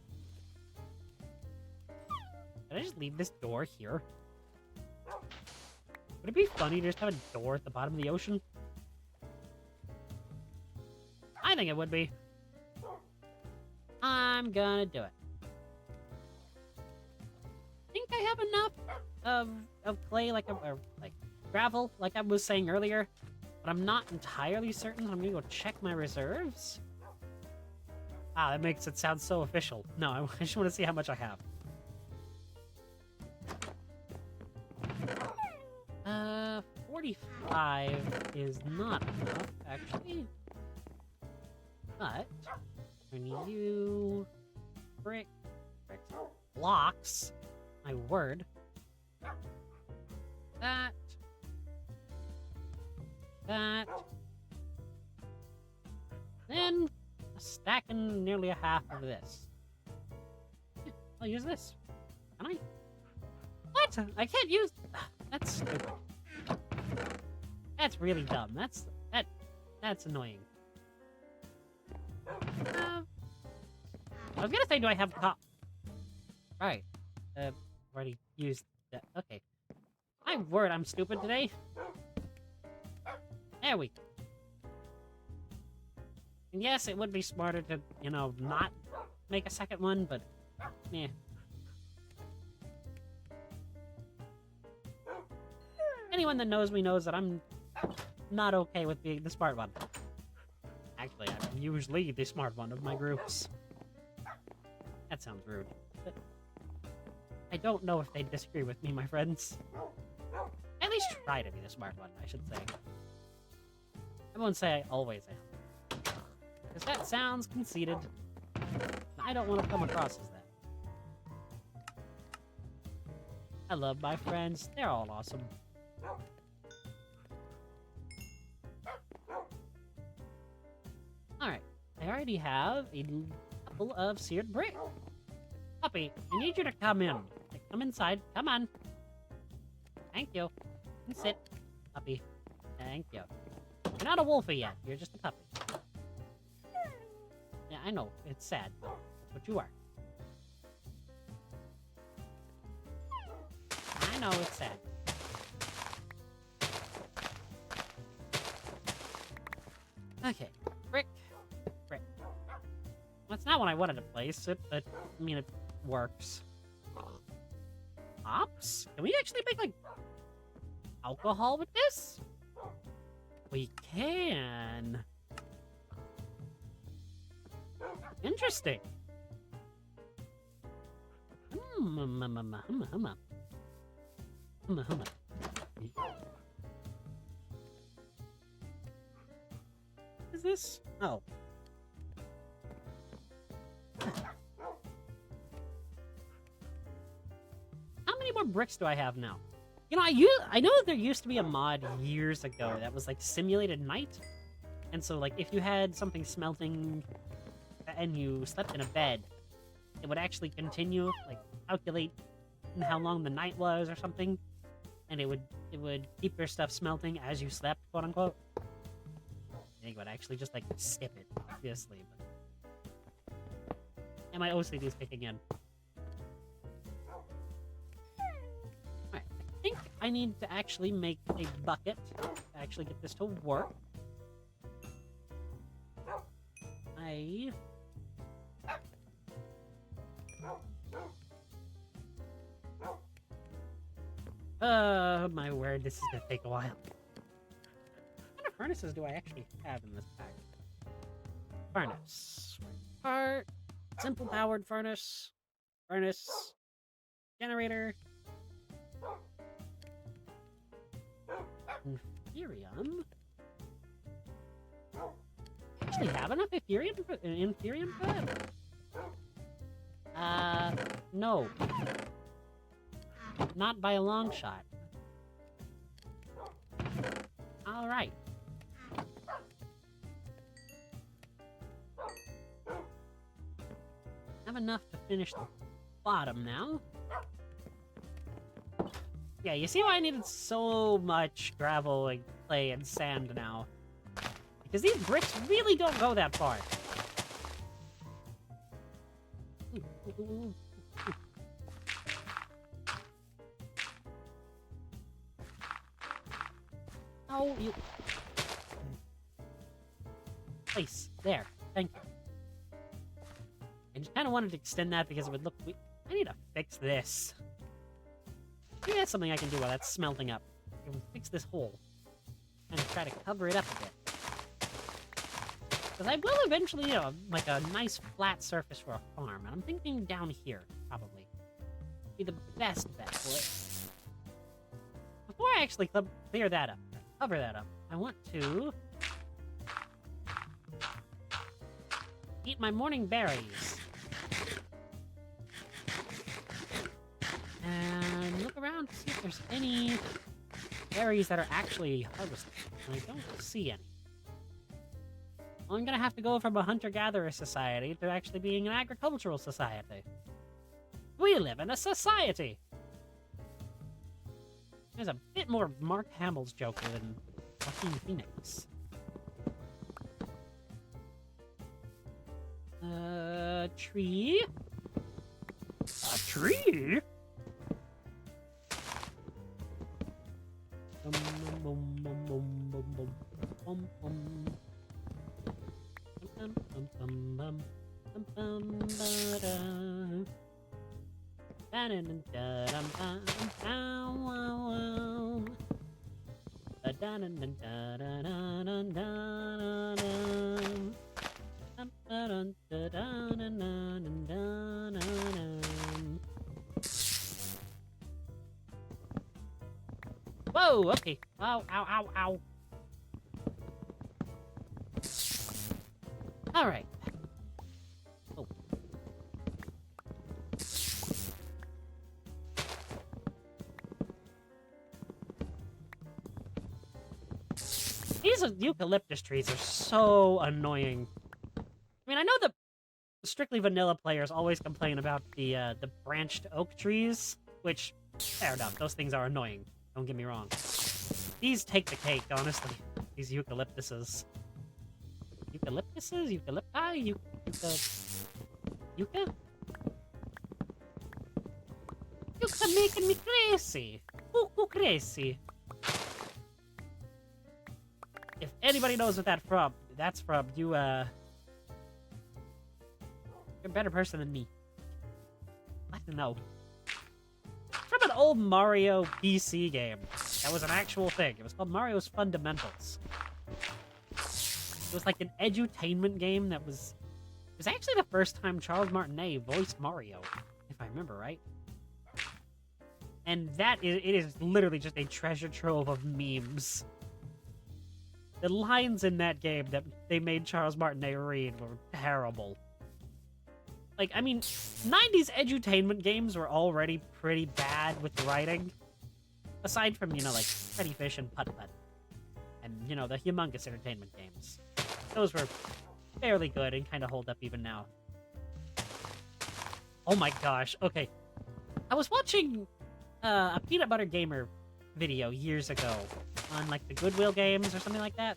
Did I just leave this door here? Would it be funny to just have a door at the bottom of the ocean? I think it would be. I'm gonna do it. I think I have enough of clay, like gravel, like I was saying earlier, but I'm not entirely certain. I'm gonna go check my reserves. Ah, that makes it sound so official. No, I just want to see how much I have. 45 is not enough, actually. But when you bricks, blocks, my word, that, then a stack and nearly a half of this. I'll use this. Can I? What? I can't use. That's stupid. That's really dumb. That's annoying. I was gonna say, do I have cop? Right. Already used that. Okay. My word, I'm stupid today. There we go. And yes, it would be smarter to, you know, not make a second one, but meh. Anyone that knows me knows that I'm not okay with being the smart one. Actually, I'm usually the smart one of my groups. That sounds rude. But I don't know if they disagree with me, my friends. At least try to be the smart one, I should say. I won't say I always am. Because that sounds conceited. I don't want to come across as that. I love my friends. They're all awesome. Alright. I already have a couple of seared brick. Puppy, I need you to come in. Come inside. Come on. Thank you. And sit. Puppy. Thank you. You're not a wolfie yet. You're just a puppy. Yeah, I know. It's sad. But you are. I know it's sad. Okay. Brick. Brick. That's not what I wanted to place it, but, I mean, it works. Hops? Can we actually make, like, alcohol with this? We can. Interesting. What is this? Oh. How many more bricks do I have now? You know, I know that there used to be a mod years ago that was like simulated night. And so like if you had something smelting and you slept in a bed, it would actually continue, like calculate how long the night was or something. And it would keep your stuff smelting as you slept, quote unquote. I think it would actually just like skip it, obviously, but and my OCD is kicking in. Alright, I think I need to actually make a bucket to actually get this to work. My word, this is gonna take a while. What kind of furnaces do I actually have in this pack? Furnace. Part. Simple powered furnace. Furnace. Generator. Inferium. Actually have enough Inferium for that? No. Not by a long shot. Alright. Have enough to finish the bottom now. Yeah, you see why I needed so much gravel and clay and sand now? Because these bricks really don't go that far. Oh, you... Place. There. Thank you. I just kind of wanted to extend that because it would look... I need to fix this. Maybe that's something I can do while that's smelting up. I can fix this hole. And try to cover it up a bit. Because I will eventually, like a nice flat surface for a farm. And I'm thinking down here, probably. Be the best bet for it. Before I actually clear that up, cover that up, I want to eat my morning berries. And look around to see if there's any berries that are actually harvested. And I don't see any. Well, I'm gonna have to go from a hunter-gatherer society to actually being an agricultural society. We live in a society! There's a bit more Mark Hamill's Joker than Joaquin Phoenix. Tree? A tree? Whoa, okay. Ow, ow, ow, ow. Alright. Oh. These eucalyptus trees are so annoying. I mean, I know the strictly vanilla players always complain about the branched oak trees, which, fair enough, those things are annoying. Don't get me wrong. These take the cake, honestly. These eucalyptuses. Eucalyptuses? Eucalypti? Yucca? Yucca making me crazy. Cuckoo crazy. If anybody knows what that's from, you're a better person than me. I don't know. From an old Mario PC game. That was an actual thing. It was called Mario's Fundamentals. It was like an edutainment game that was... It was actually the first time Charles Martinet voiced Mario, if I remember right. And it is literally just a treasure trove of memes. The lines in that game that they made Charles Martinet read were terrible. Like, I mean, 90s edutainment games were already pretty bad with writing. Aside from, like Freddy Fish and Putt Putt. And, the humongous entertainment games. Those were fairly good and kind of hold up even now. Oh my gosh, okay. I was watching a Peanut Butter Gamer video years ago on, like, the Goodwill games or something like that.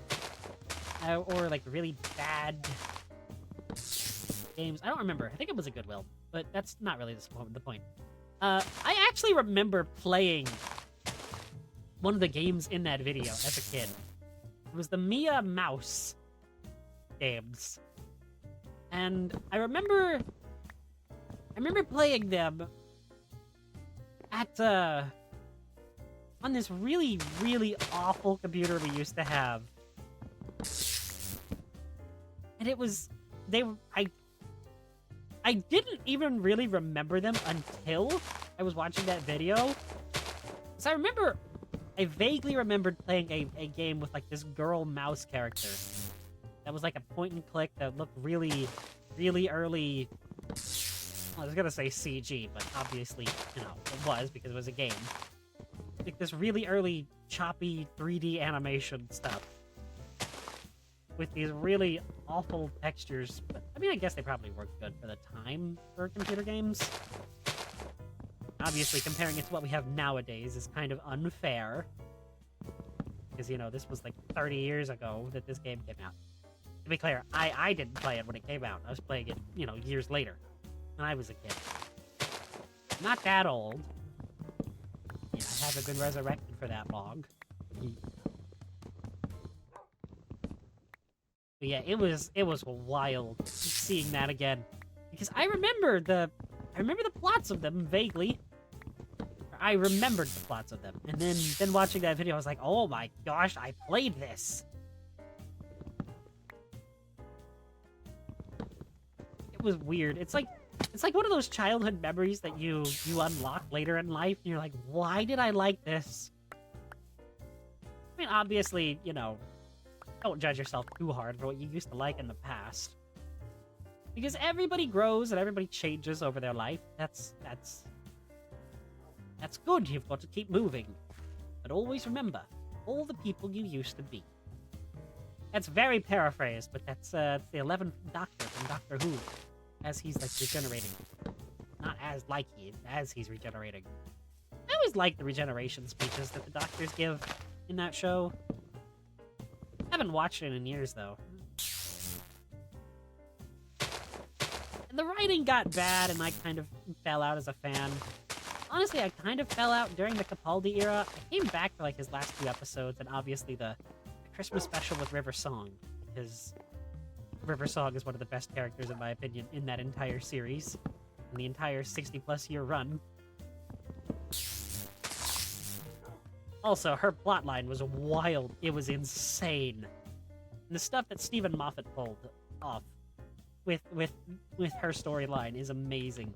Or, like, really bad games. I don't remember. I think it was a Goodwill, but that's not really the point. I actually remember playing one of the games in that video as a kid. It was the Mia Mouse games. And I remember playing them at on this really, really awful computer we used to have. And it was I didn't even really remember them until I was watching that video. So I vaguely remembered playing a game with, like, this girl mouse character. That was, like, a point and click that looked really, really early... Well, I was gonna say CG, but obviously, it was, because it was a game. Like, this really early, choppy 3D animation stuff. With these really awful textures. But, I mean, I guess they probably worked good for the time for computer games. Obviously, comparing it to what we have nowadays is kind of unfair. Because, this was like 30 years ago that this game came out. To be clear, I didn't play it when it came out. I was playing it, years later. When I was a kid. Not that old. I haven't been resurrected for that long. But yeah, it was wild seeing that again. because I remember the plots of them vaguely. I remembered the plots of them, and then watching that video, I was like, oh my gosh, I played this. It was weird. It's like one of those childhood memories that you unlock later in life, and you're like, why did I like this? I mean, obviously, you know, don't judge yourself too hard for what you used to like in the past. Because everybody grows and everybody changes over their life. That's good. You've got to keep moving. But always remember all the people you used to be. That's very paraphrased, but that's the 11th Doctor from Doctor Who. As he's, like, regenerating. Not as he's regenerating. I always like the regeneration speeches that the doctors give in that show. I haven't watched it in years, though. And the writing got bad, and I kind of fell out as a fan. Honestly, I kind of fell out during the Capaldi era. I came back for, like, his last 2 episodes, and obviously the Christmas special with River Song, because River Song is one of the best characters, in my opinion, in that entire series. In the entire 60-plus year run. Also, her plotline was wild. It was insane. And the stuff that Stephen Moffat pulled off with her storyline is amazing.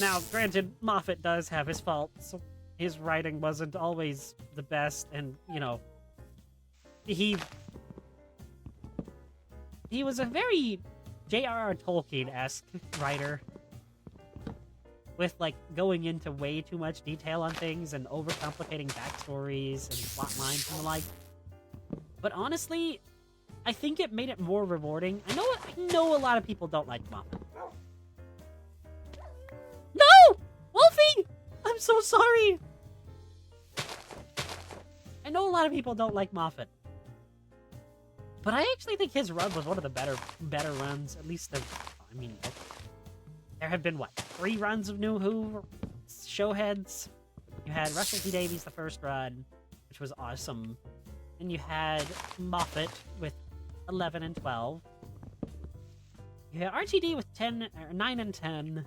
Now, granted, Moffat does have his faults. His writing wasn't always the best, and, you know, he was a very J.R.R. Tolkien-esque writer, with, like, going into way too much detail on things and overcomplicating backstories and plot lines and the like. But honestly, I think it made it more rewarding. I know a lot of people don't like Moffat. No! Wolfie! I'm so sorry! I know a lot of people don't like Moffat. But I actually think his run was one of the better runs, at least I mean, there have been, what, 3 runs of New Who showheads? You had Russell T Davies the first run, which was awesome. Then you had Moffat with 11 and 12. You had RTD with 9 and 10.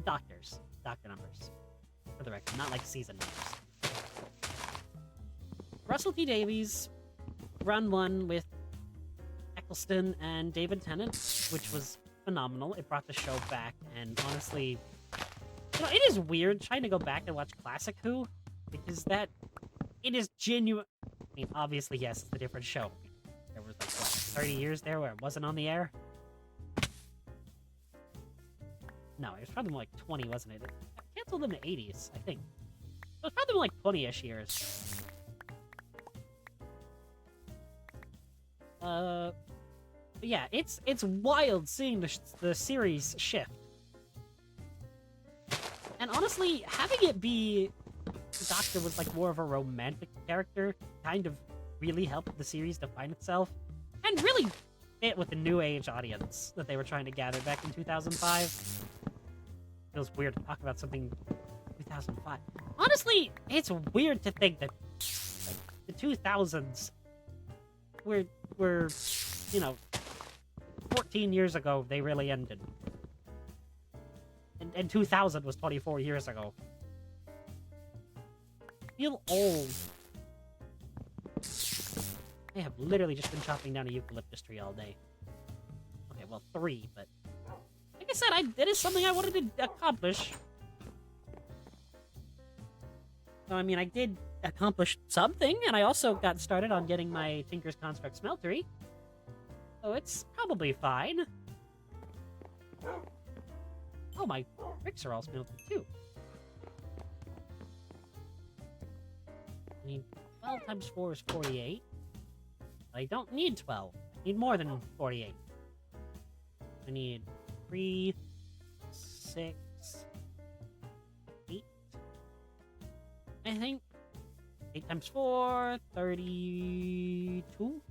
Doctor numbers, for the record, not like season numbers. Russell T Davies, run 1 with Eccleston and David Tennant, which was phenomenal. It brought the show back, and honestly, you know, it is weird trying to go back and watch classic Who, because it is genuine. I mean, obviously, yes, it's a different show. There was, like, what, 30 years there where it wasn't on the air? No, it was probably more like 20, wasn't it? It canceled in the 80s, I think. So it was probably more like 20-ish years. But yeah, it's wild seeing the series shift. And honestly, having it be the Doctor was like more of a romantic character kind of really helped the series define itself and really fit with the new age audience that they were trying to gather back in 2005. Feels weird to talk about something 2005. Honestly, it's weird to think that, like, the 2000s were, you know, 14 years ago they really ended. And 2000 was 24 years ago. I feel old. I have literally just been chopping down a eucalyptus tree all day. Okay, well, 3, but like I said, it is something I wanted to accomplish. So, I mean, I did accomplish something, and I also got started on getting my Tinker's Construct smeltery. So it's probably fine. Oh, my bricks are all smelted, too. I mean, 12 times 4 is 48. But I don't need 12. I need more than 48. I need 3, 6, 8. I think 8 times 4, 32.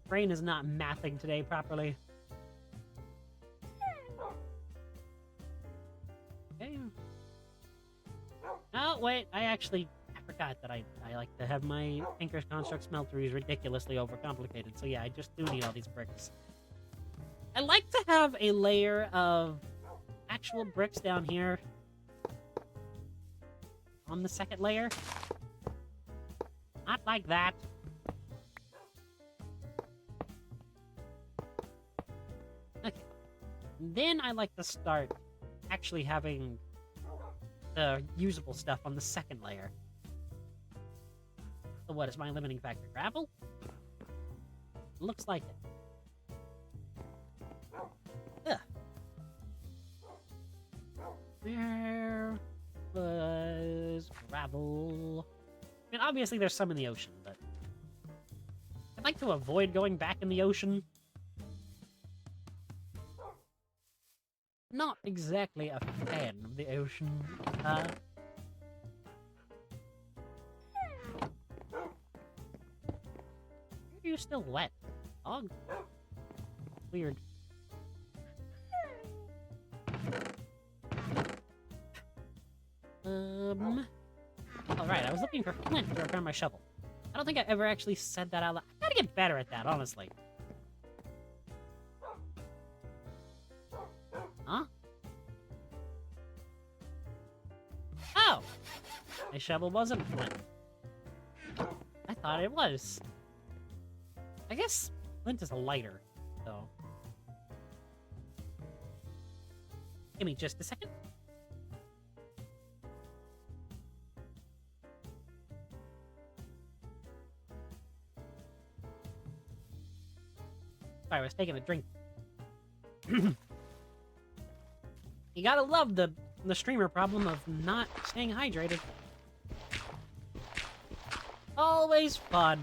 Brain is not mathing today properly. Okay. Oh, wait, I forgot that I like to have my Tinker's Construct smelteries ridiculously overcomplicated. So yeah, I just do need all these bricks. I like to have a layer of actual bricks down here on the second layer. Not like that. Okay. Then I like to start actually having the usable stuff on the second layer. So what is my limiting factor? Gravel? Looks like it. Ugh. Where was gravel? I mean, obviously there's some in the ocean, but I'd like to avoid going back in the ocean. Not exactly a fan of the ocean. You're still wet, dog. Weird. Alright, I was looking for flint to repair my shovel. I don't think I ever actually said that out loud. I gotta get better at that, honestly. Huh? Oh! My shovel wasn't flint. I thought it was. I guess flint is a lighter, so... Give me just a second. Sorry, I was taking a drink. You gotta love the streamer problem of not staying hydrated. Always fun.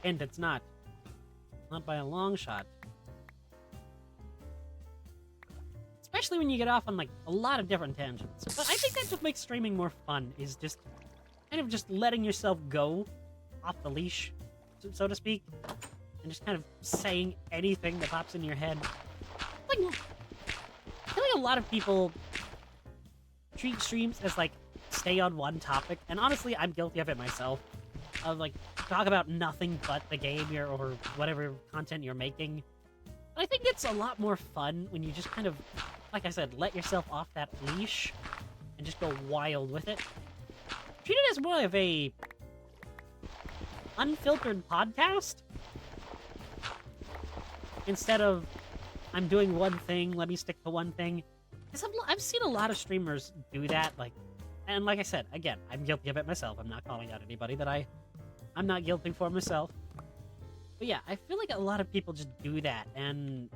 And it's not. Not by a long shot. Especially when you get off on, like, a lot of different tangents. But I think that's what makes streaming more fun, is just kind of just letting yourself go off the leash, so to speak. And just kind of saying anything that pops in your head. Like, I feel like a lot of people treat streams as, like, stay on one topic. And honestly, I'm guilty of it myself. Of, like, talk about nothing but the game or whatever content you're making. But I think it's a lot more fun when you just kind of, like I said, let yourself off that leash and just go wild with it. Treat it as more of a unfiltered podcast instead of I'm doing one thing, let me stick to one thing. Because I've seen a lot of streamers do that, like, and like I said, again, I'm guilty of it myself. I'm not calling out anybody that I'm not guilting for myself. But yeah, I feel like a lot of people just do that, and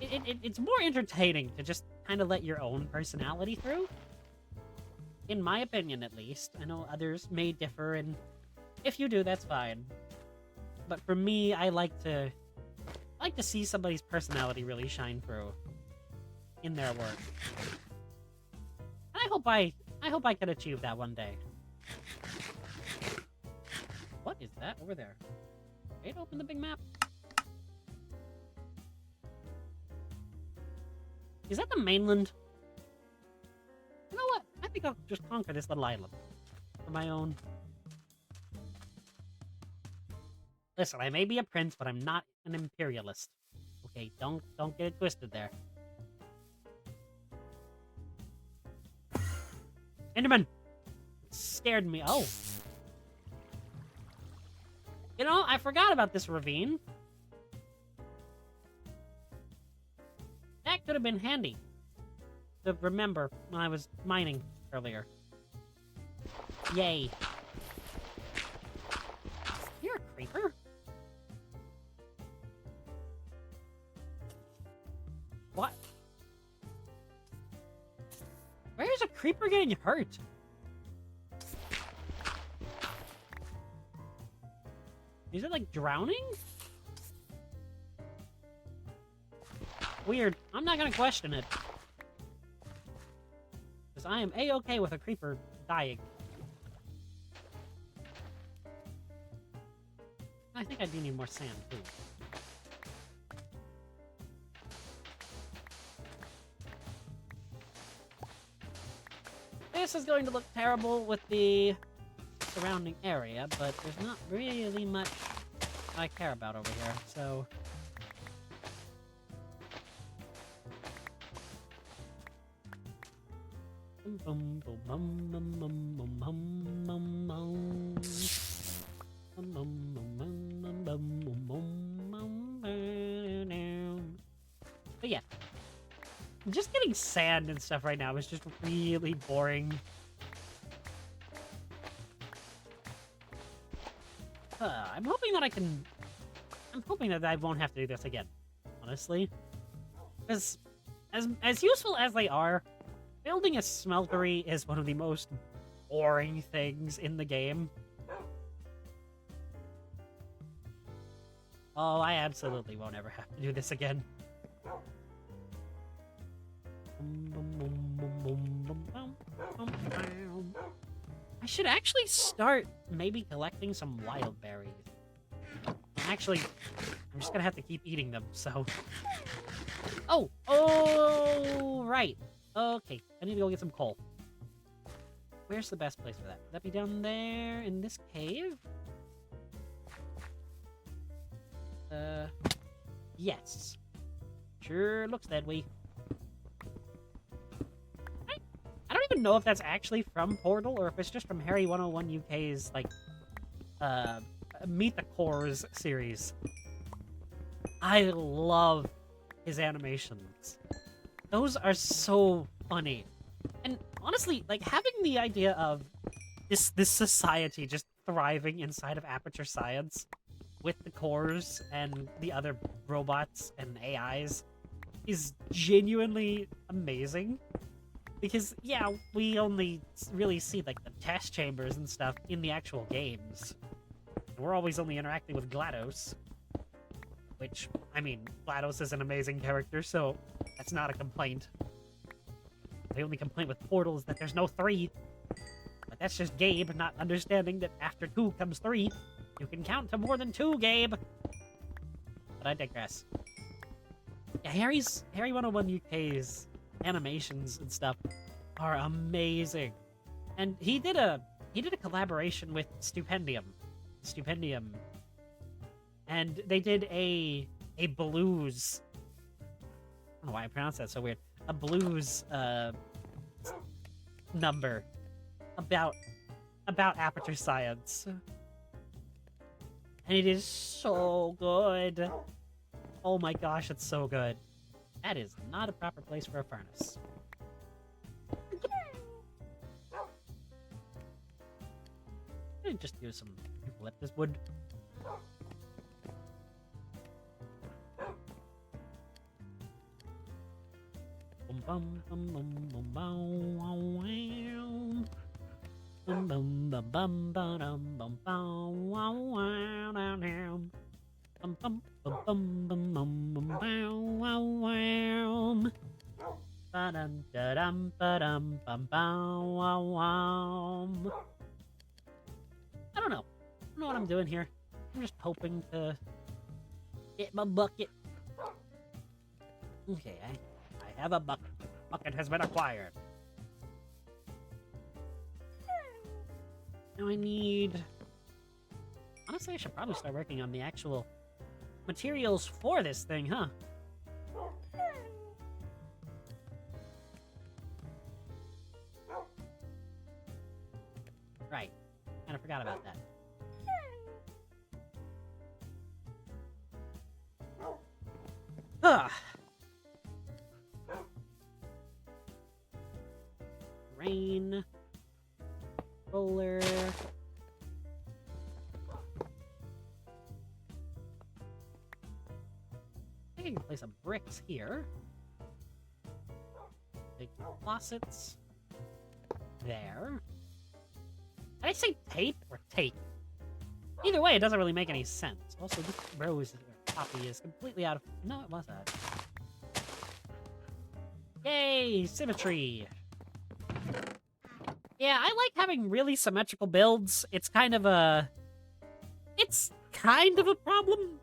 it's more entertaining to just kind of let your own personality through. In my opinion, at least. I know others may differ, and if you do, that's fine. But for me, I like to see somebody's personality really shine through in their work. And I hope I can achieve that one day. What is that over there? Wait, open the big map. Is that the mainland? You know what? I think I'll just conquer this little island for my own. Listen, I may be a prince, but I'm not an imperialist. Okay, don't get it twisted there. Enderman! It scared me. Oh. You know, I forgot about this ravine. That could have been handy to remember when I was mining earlier. Yay. You're a creeper. What? Where's a creeper getting hurt? Is it like drowning? Weird. I'm not gonna question it. Because I am A-okay with a creeper dying. I think I do need more sand, too. This this is going to look terrible with the surrounding area, but there's not really much I care about over here, so... But yeah, just getting sand and stuff right now is just really boring. I'm hoping that I'm hoping that I won't have to do this again, honestly. Because as useful as they are, building a smeltery is one of the most boring things in the game. Oh, I absolutely won't ever have to do this again. I should actually start maybe collecting some wild berries. Actually, I'm just gonna have to keep eating them, so... Oh, right. Okay, I need to go get some coal. Where's the best place for that? Would that be down there in this cave? Yes. Sure looks that way. I don't even know if that's actually from Portal or if it's just from Harry 101 UK's, like, Meet the Cores series. I love his animations. Those are so funny. And honestly, like, having the idea of this society just thriving inside of Aperture Science with the cores and the other robots and AIs is genuinely amazing. Because, yeah, we only really see, like, the test chambers and stuff in the actual games. We're always only interacting with GLaDOS. Which, I mean, GLaDOS is an amazing character, so that's not a complaint. The only complaint with Portal is that there's no 3. But that's just Gabe not understanding that after 2 comes 3. You can count to more than 2, Gabe! But I digress. Yeah, Harry 101 UK's animations and stuff are amazing. And he did a collaboration with Stupendium. And they did a blues... I don't know why I pronounced that so weird. A blues number about Aperture Science. And it is so good. Oh my gosh, it's so good. That is not a proper place for a furnace. I'm gonna just use some eucalyptus wood. I don't know what I'm doing here. I'm just hoping to get my bucket. Okay, I have a bucket. Bucket has been acquired. Now I need... Honestly, I should probably start working on the actual materials for this thing, huh? Right. Kinda forgot about that. Ugh. Rain. Roller. I think I can place some bricks here. Big faucets. There. Did I say tape or tape? Either way, it doesn't really make any sense. Also, this rose or poppy is completely out of... No, it wasn't. Yay! Symmetry! Yeah, I like having really symmetrical builds. It's kind of a problem.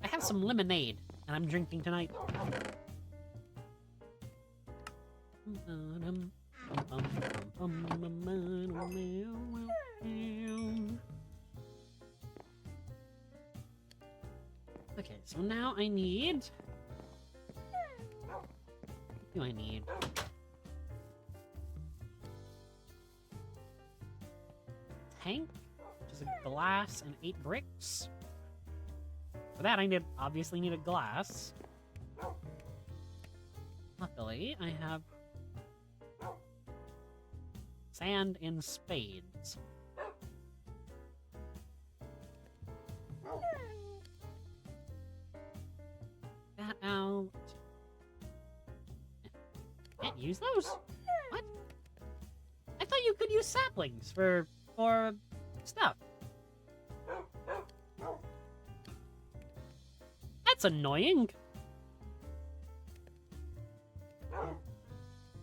I have some lemonade, and I'm drinking tonight. Okay, so now I need... What do I need? Tank, which is a glass and 8 bricks. For that, I obviously need a glass. Luckily, I have sand in spades. That out. Can't use those? What? I thought you could use saplings for stuff. That's annoying.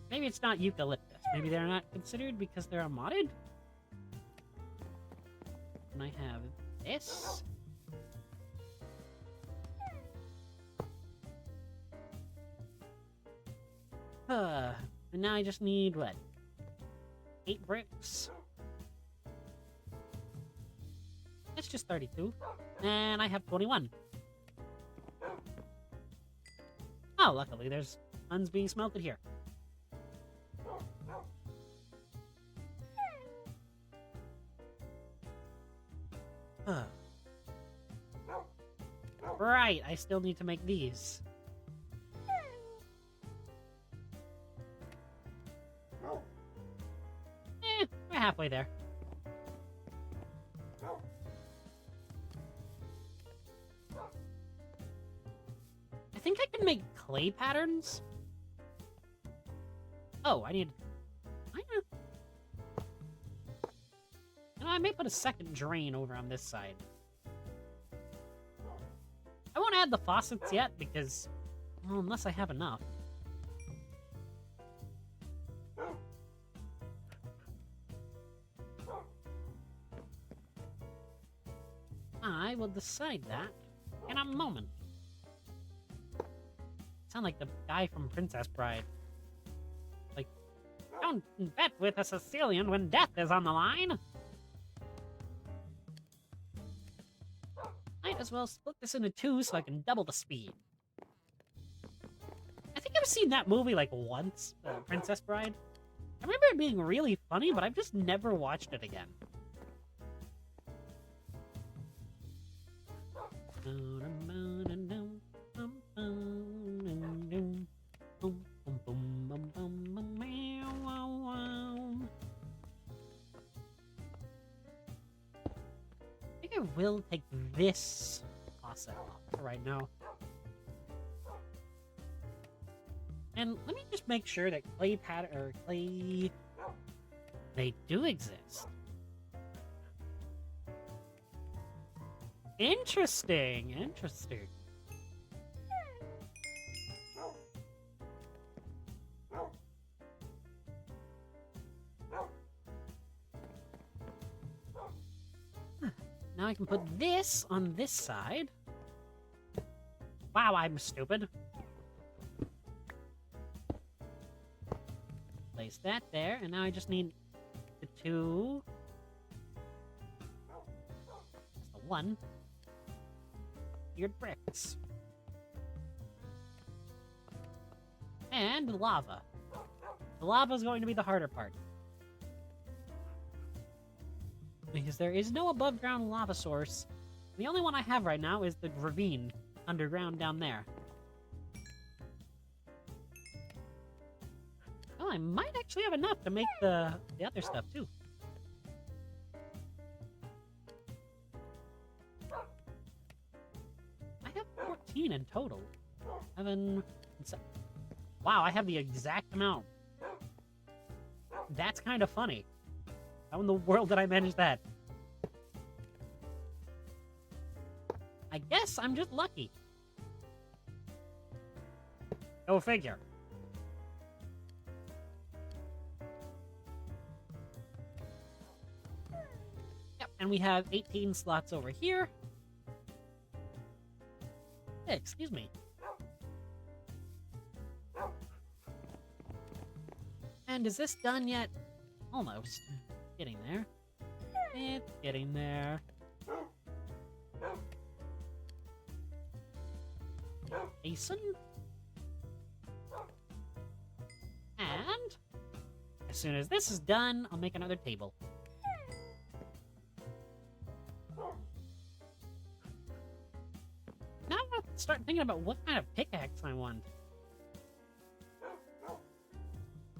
Maybe it's not eucalyptus. Maybe they're not considered because they're unmodded? And I have this. And now I just need, what? 8 bricks? That's just 32. And I have 21. Oh, luckily there's tons being smelted here. Right, I still need to make these. We're halfway there. I think I can make clay patterns. Oh, I may put a second drain over on this side. I won't add the faucets yet because, well, unless I have enough. I will decide that in a moment. Sound like the guy from Princess Bride. Like, don't bet with a Sicilian when death is on the line. Might as well split this into 2 so I can double the speed. I think I've seen that movie like once, Princess Bride. I remember it being really funny, but I've just never watched it again. I think I will take this faucet off for right now. And let me just make sure that clay they do exist. Interesting, interesting. Now I can put this on this side. Wow, I'm stupid. Place that there, and now I just need the 2. That's the 1. Weird bricks. And lava. The lava is going to be the harder part. Because there is no above ground lava source. The only one I have right now is the ravine underground down there. Well, I might actually have enough to make the other stuff too. I have 14 in total. 7 and 7. Wow, I have the exact amount. That's kind of funny. How in the world did I manage that? I guess I'm just lucky. Go figure. Yep, and we have 18 slots over here. Hey, excuse me. And is this done yet? Almost. Getting there. It's getting there. Basin. And as soon as this is done, I'll make another table. Now I have to start thinking about what kind of pickaxe I want.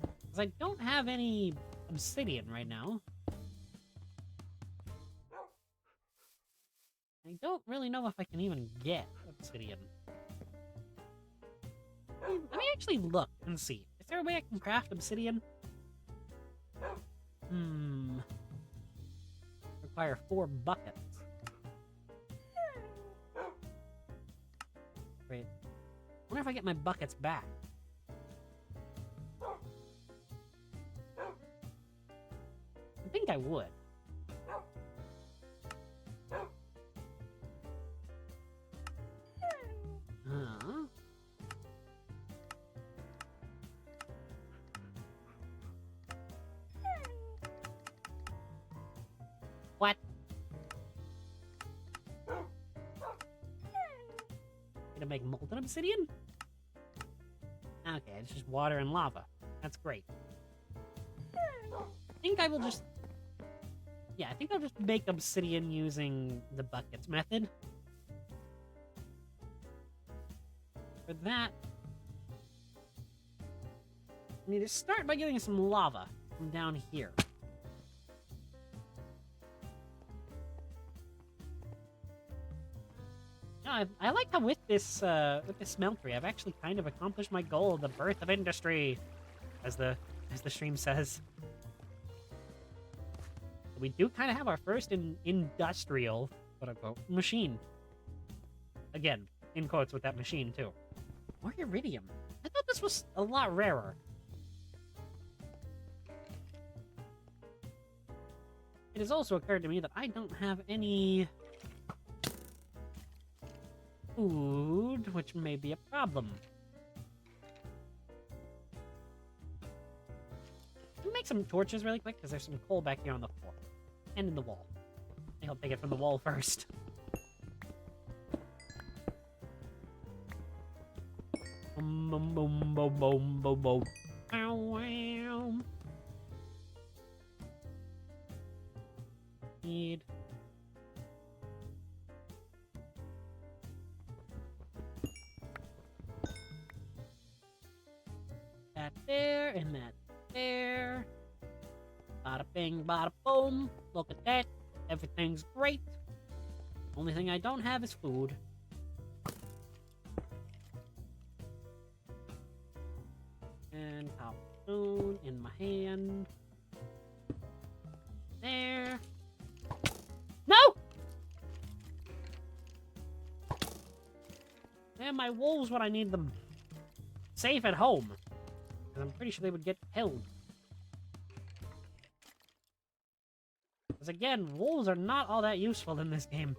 Because I don't have any obsidian right now. I don't really know if I can even get obsidian. Let me actually look and see. Is there a way I can craft obsidian? Require 4 buckets. Great. I wonder if I get my buckets back. I think I would. What? Gonna make molten obsidian? Okay, it's just water and lava. That's great. I think I will just... Yeah, I think I'll just make obsidian using the buckets method. For that, I need to start by getting some lava from down here. I like how with this smeltery, I've actually kind of accomplished my goal, the birth of industry, as the stream says. We do kind of have our first industrial, quote-unquote, machine. Again, in quotes with that machine, too. More iridium. I thought this was a lot rarer. It has also occurred to me that I don't have any food, which may be a problem. Let me make some torches really quick, because there's some coal back here on the floor. And in the wall. I think I'll take it from the wall first. Boom, boom, boom, boom, boom, boom, boom. Ow, wow. Need... that there, and that there. Bada bing, bada boom. Look at that. Everything's great. Only thing I don't have is food. And cobblestone in my hand. There. No! And my wolves when I need them safe at home. Because I'm pretty sure they would get killed. Because again, wolves are not all that useful in this game.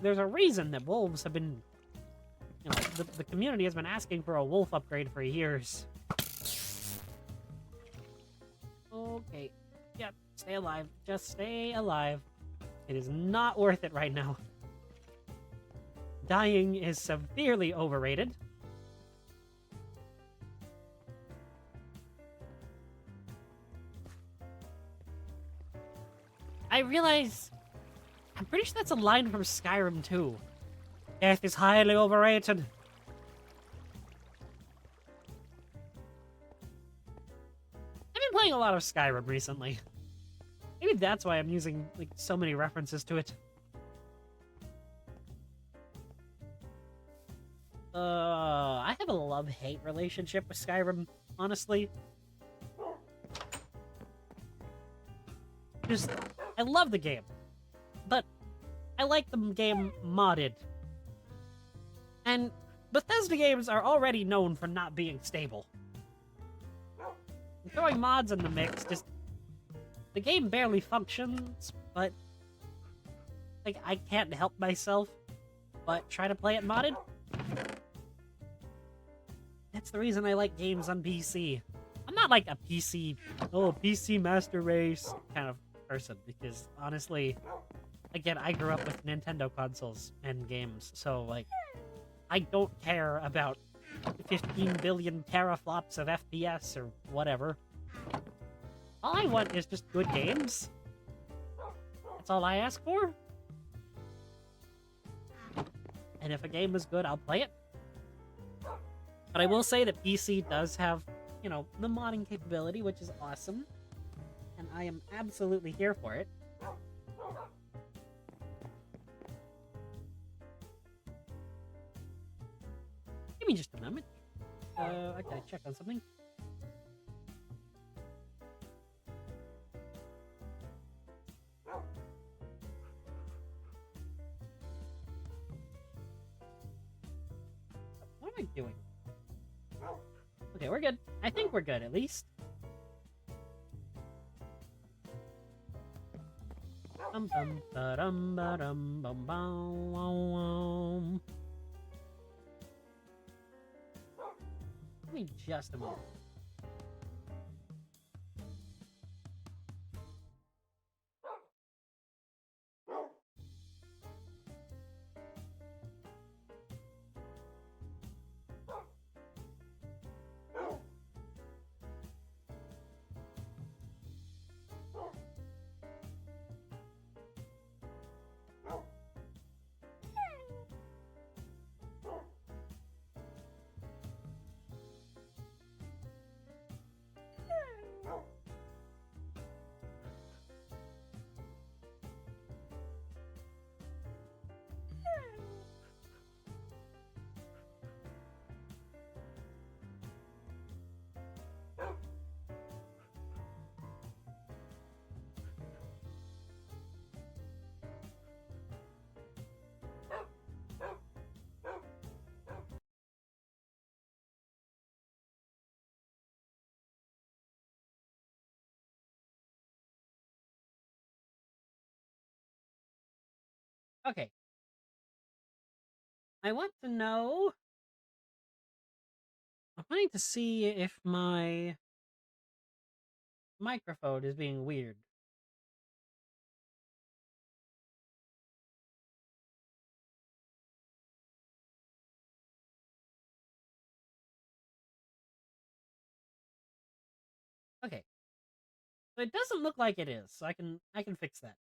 There's a reason that wolves have been... You know, the community has been asking for a wolf upgrade for years. Okay. Yep. Stay alive. Just stay alive. It is not worth it right now. Dying is severely overrated. I realize... I'm pretty sure that's a line from Skyrim too. Death is highly overrated. I've been playing a lot of Skyrim recently. Maybe that's why I'm using like so many references to it. I have a love-hate relationship with Skyrim, honestly. Just, I love the game. But I like the game modded. And Bethesda games are already known for not being stable. Throwing mods in the mix just the game barely functions, but like I can't help myself but try to play it modded. That's the reason I like games on PC. I'm not like a PC master race kind of person, because honestly, again, I grew up with Nintendo consoles and games, so like I don't care about 15 billion teraflops of FPS or whatever. All I want is just good games. That's all I ask for. And if a game is good, I'll play it. But I will say that PC does have, you know, the modding capability, which is awesome. And I am absolutely here for it. Give me just a moment. I gotta check on something. What am I doing? Okay, we're good. I think we're good, at least. Bum bum ba dum ba dum bum bum. Give me just a moment. Okay. I want to know... I'm wanting to see if my microphone is being weird. Okay. So it doesn't look like it is, so I can fix that.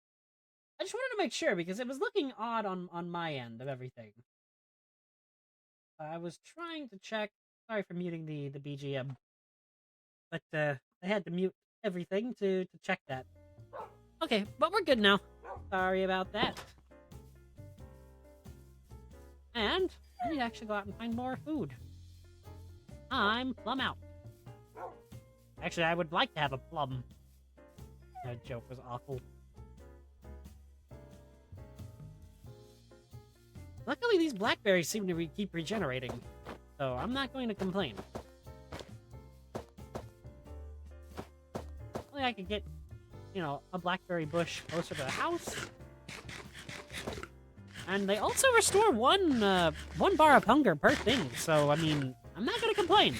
I just wanted to make sure, because it was looking odd on my end of everything. I was trying to check. Sorry for muting the BGM. But I had to mute everything to check that. Okay, but we're good now. Sorry about that. And I need to actually go out and find more food. I'm plumb out. Actually, I would like to have a plum. That joke was awful. Luckily, these blackberries seem to keep regenerating, so I'm not going to complain. Only I could get, you know, a blackberry bush closer to the house. And they also restore one bar of hunger per thing, so, I mean, I'm not going to complain.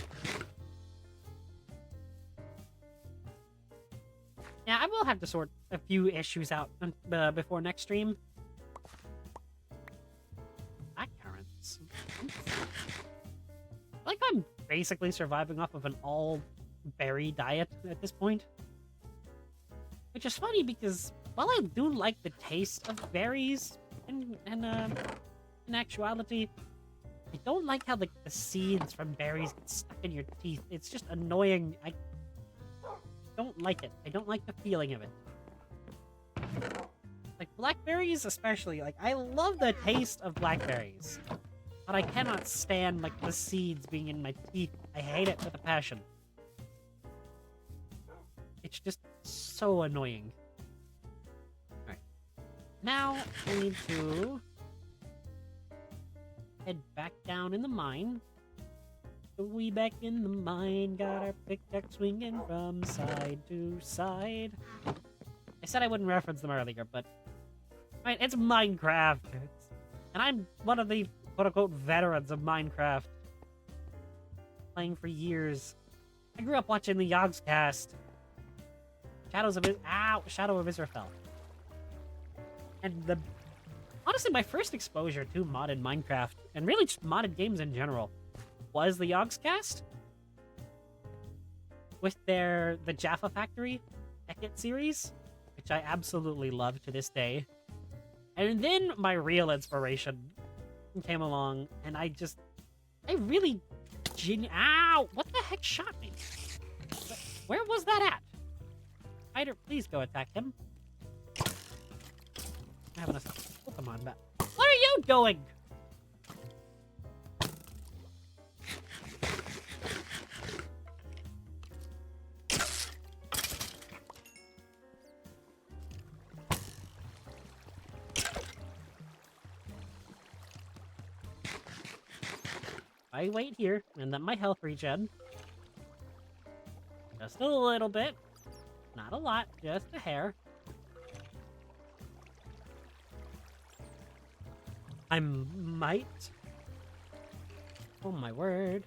Yeah, I will have to sort a few issues out before next stream. Blackcurrants. Like, I'm basically surviving off of an all-berry diet at this point. Which is funny because, while I do like the taste of berries, in actuality, I don't like how the seeds from berries get stuck in your teeth. It's just annoying. I don't like it. I don't like the feeling of it. Like, blackberries especially. Like, I love the taste of blackberries. But I cannot stand, like, the seeds being in my teeth. I hate it with a passion. It's just so annoying. Alright. Now, I need to head back down in the mine. So we back in the mine, got our pickaxe swinging from side to side. I said I wouldn't reference them earlier, but I mean, it's Minecraft. And I'm one of the quote-unquote veterans of Minecraft. Playing for years. I grew up watching the Yogscast. Shadow of Israfel. And honestly, my first exposure to modded Minecraft, and really just modded games in general, was the Yogscast. With the Jaffa Factory Beckett series, which I absolutely love to this day. And then my real inspiration came along, and I really... Ow! What the heck shot me? Where was that at? Spider, please go attack him. I have enough Pokemon back. What are you doing? I wait here and let my health regen. Just a little bit. Not a lot, just a hair. I might... Oh my word.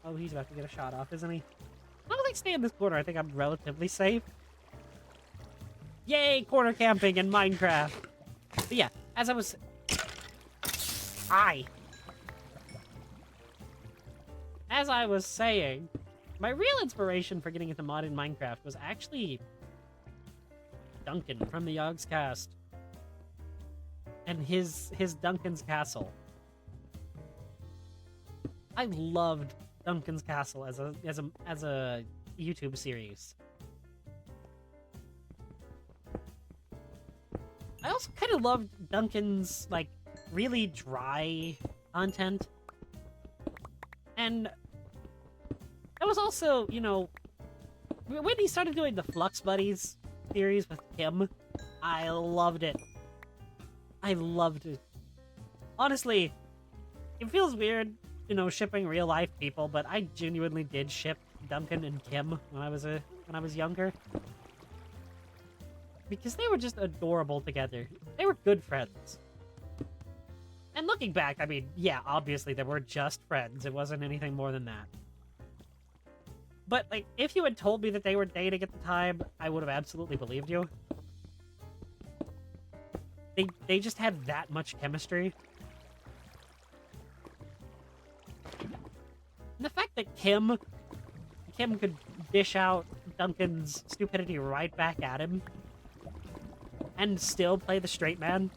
Oh, he's about to get a shot off, isn't he? As long as I stay in this corner, I think I'm relatively safe. Yay, corner camping in Minecraft! But yeah, as I was... As I was saying, my real inspiration for getting into modded Minecraft was actually Duncan from the Yogscast and his Duncan's Castle. I loved Duncan's Castle as a YouTube series. I also kind of loved Duncan's like really dry content. And it was also, you know, when he started doing the Flux Buddies series with Kim, I loved it. I loved it. Honestly, it feels weird, you know, shipping real life people, but I genuinely did ship Duncan and Kim when I was younger. Because they were just adorable together. They were good friends. And looking back, I mean, yeah, obviously they were just friends. It wasn't anything more than that. But, like, if you had told me that they were dating at the time, I would have absolutely believed you. They just had that much chemistry. And the fact that Kim could dish out Duncan's stupidity right back at him and still play the straight man.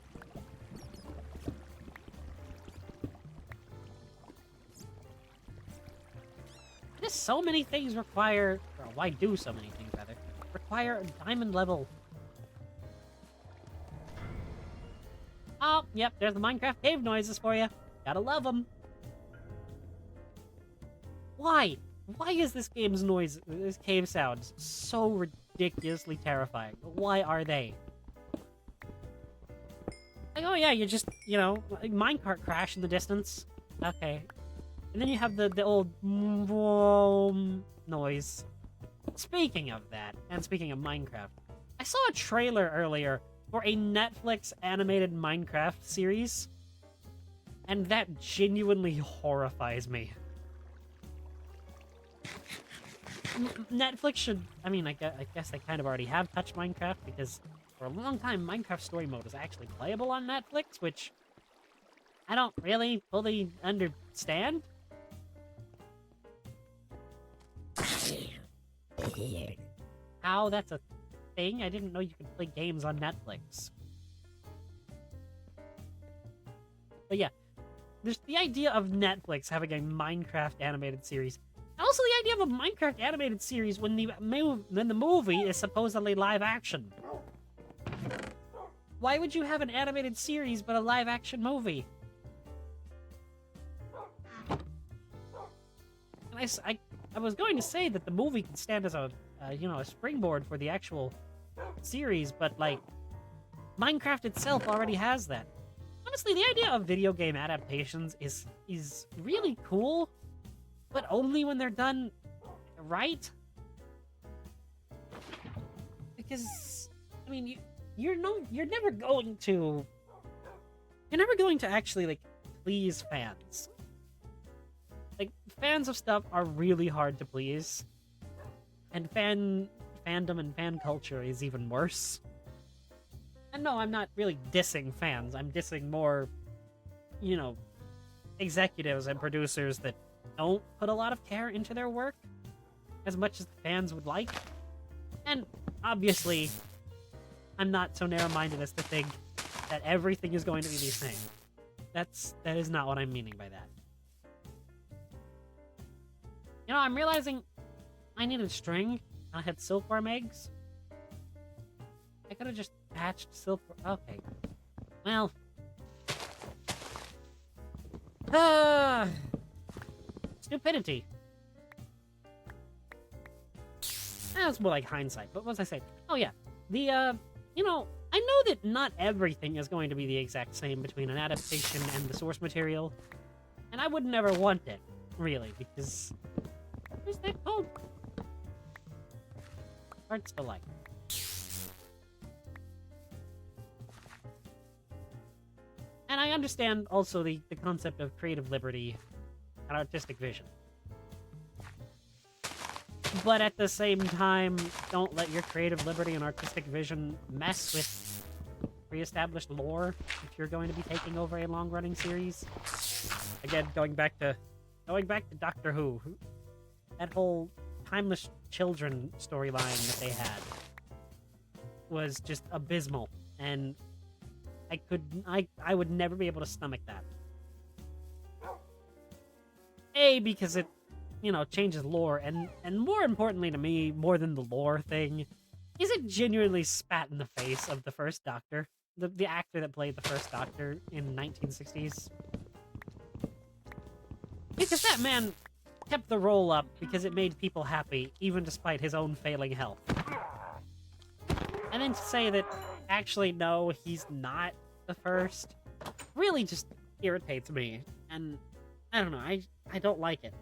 Just so many things require, or why do so many things, rather, require diamond level. Oh, yep, there's the Minecraft cave noises for you. Gotta love them. Why? Why is this game's noise, this cave sounds, so ridiculously terrifying? Why are they? Like, oh yeah, you just, you know, like minecart crash in the distance. Okay. And then you have the old noise. Speaking of that, and speaking of Minecraft, I saw a trailer earlier for a Netflix animated Minecraft series, and that genuinely horrifies me. Netflix should, I mean, I guess they kind of already have touched Minecraft, because for a long time, Minecraft Story Mode was actually playable on Netflix, which I don't really fully understand. How that's a thing? I didn't know you could play games on Netflix. But yeah, there's the idea of Netflix having a Minecraft animated series. And also the idea of a Minecraft animated series when the movie is supposedly live action. Why would you have an animated series but a live action movie? And I was going to say that the movie can stand as a you know, a springboard for the actual series, but like Minecraft itself already has that. Honestly, the idea of video game adaptations is really cool, but only when they're done right. Because I mean, you're never going to actually like please fans. Like, fans of stuff are really hard to please, and fandom and fan culture is even worse. And no, I'm not really dissing fans. I'm dissing more, you know, executives and producers that don't put a lot of care into their work as much as the fans would like. And obviously, I'm not so narrow-minded as to think that everything is going to be the same. That is not what I'm meaning by that. You know, I'm realizing I needed string, and I had silkworm eggs. I could have just hatched silkworm. Okay. Well. Stupidity. That was more like hindsight, but what was I saying? Oh yeah. You know, I know that not everything is going to be the exact same between an adaptation and the source material. And I would never want it, really, because... Where's that called? Hard to like. And I understand also the concept of creative liberty and artistic vision. But at the same time, don't let your creative liberty and artistic vision mess with pre-established lore if you're going to be taking over a long-running series. Again, going back to Doctor Who, that whole Timeless Children storyline that they had was just abysmal, and I would never be able to stomach that. A, because it, you know, changes lore, and more importantly to me, more than the lore thing, is it genuinely spat in the face of the first Doctor, the actor that played the first Doctor in 1960s. Because that man kept the role up because it made people happy, even despite his own failing health. And then to say that, actually, no, he's not the first, really just irritates me. And, I don't know, I don't like it.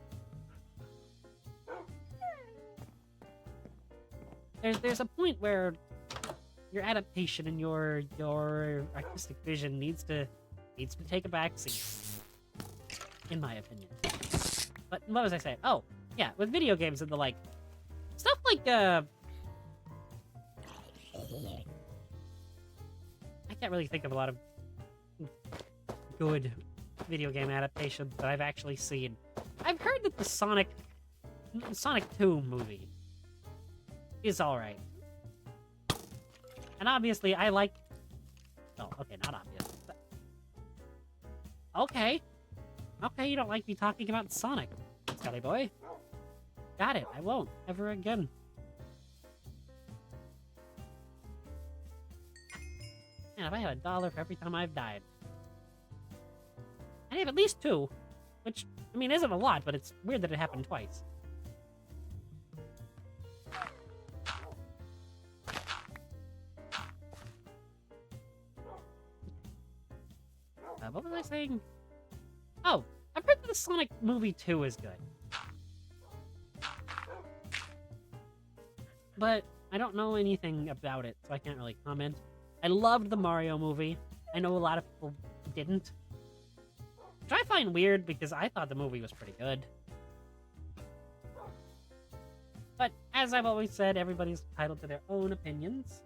There's a point where your adaptation and your artistic vision needs to take a backseat, in my opinion. But what was I saying? Oh, yeah, with video games and the like, stuff like I can't really think of a lot of good video game adaptations that I've actually seen. I've heard that the Sonic 2 movie is alright. And obviously, I like... Oh, okay, not obvious. But... Okay. Okay, you don't like me talking about Sonic, Scully boy. Got it, I won't. Ever again. Man, if I had $1 for every time I've died. I have at least 2. Which, I mean, isn't a lot, but it's weird that it happened twice. What was I saying? Oh, I've heard that the Sonic movie 2 is good. But I don't know anything about it, so I can't really comment. I loved the Mario movie. I know a lot of people didn't. Which I find weird because I thought the movie was pretty good. But as I've always said, everybody's entitled to their own opinions.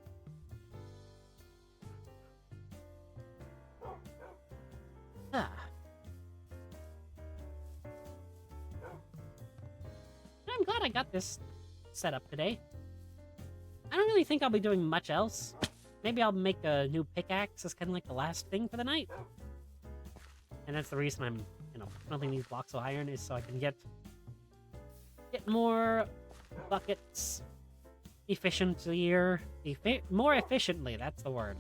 I'm glad I got this set up today. I don't really think I'll be doing much else. Maybe I'll make a new pickaxe as kind of like the last thing for the night. And that's the reason I'm, you know, smelting these blocks of iron, is so I can get more buckets more efficiently, that's the word.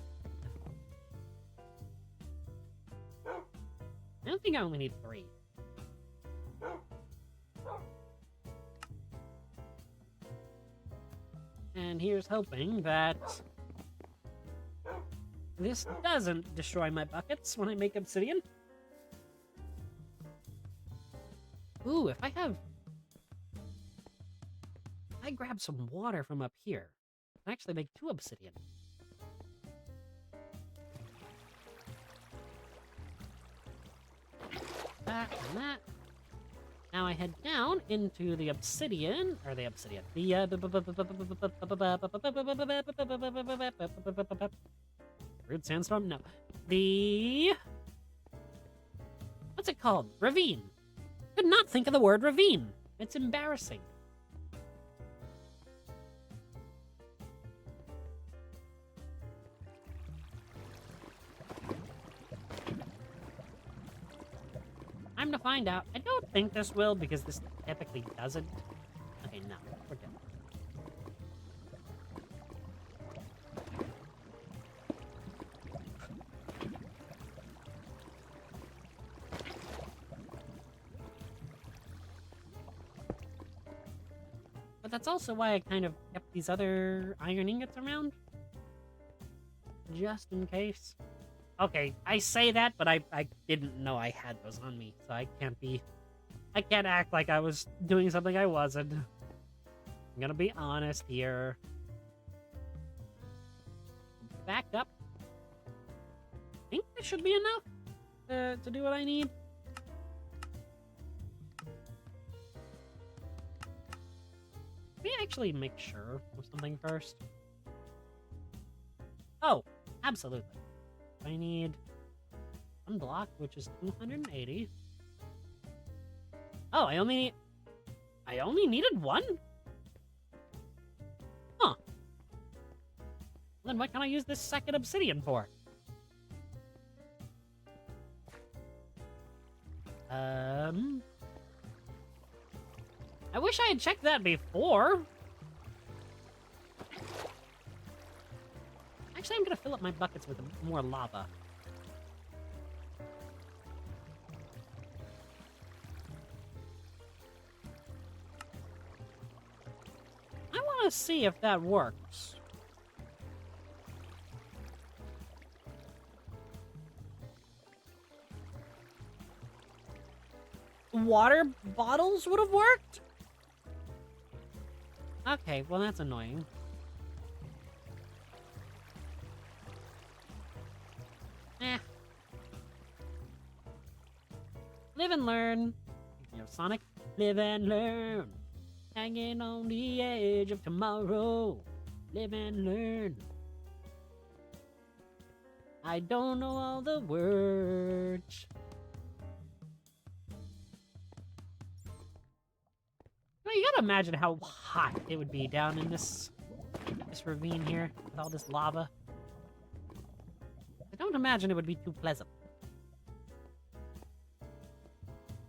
I don't think I only need 3. And here's hoping that this doesn't destroy my buckets when I make obsidian. Ooh, if I grab some water from up here, I can actually make 2 obsidian. that and that. Now I head down into the obsidian, or the obsidian, rude sandstorm? No. What's it called? Ravine. Could not think of the word ravine. It's embarrassing. Time to find out. I don't think this will, because this typically doesn't. Okay, no. We're good. But that's also why I kind of kept these other iron ingots around. Just in case. Okay, I say that, but I didn't know I had those on me, so I can't act like I was doing something I wasn't. I'm gonna be honest here. Back up. I think this should be enough to do what I need. Let me actually make sure of something first. Oh, absolutely. I need one block, which is 280. Oh, I only needed one? Huh. Then what can I use this second obsidian for? I wish I had checked that before. Actually, I'm gonna fill up my buckets with more lava. I want to see if that works. Water bottles would have worked? Okay, well that's annoying. Live and learn. You know, Sonic. Live and learn. Hanging on the edge of tomorrow. Live and learn. I don't know all the words. Well, you gotta imagine how hot it would be down in this ravine here with all this lava. I don't imagine it would be too pleasant.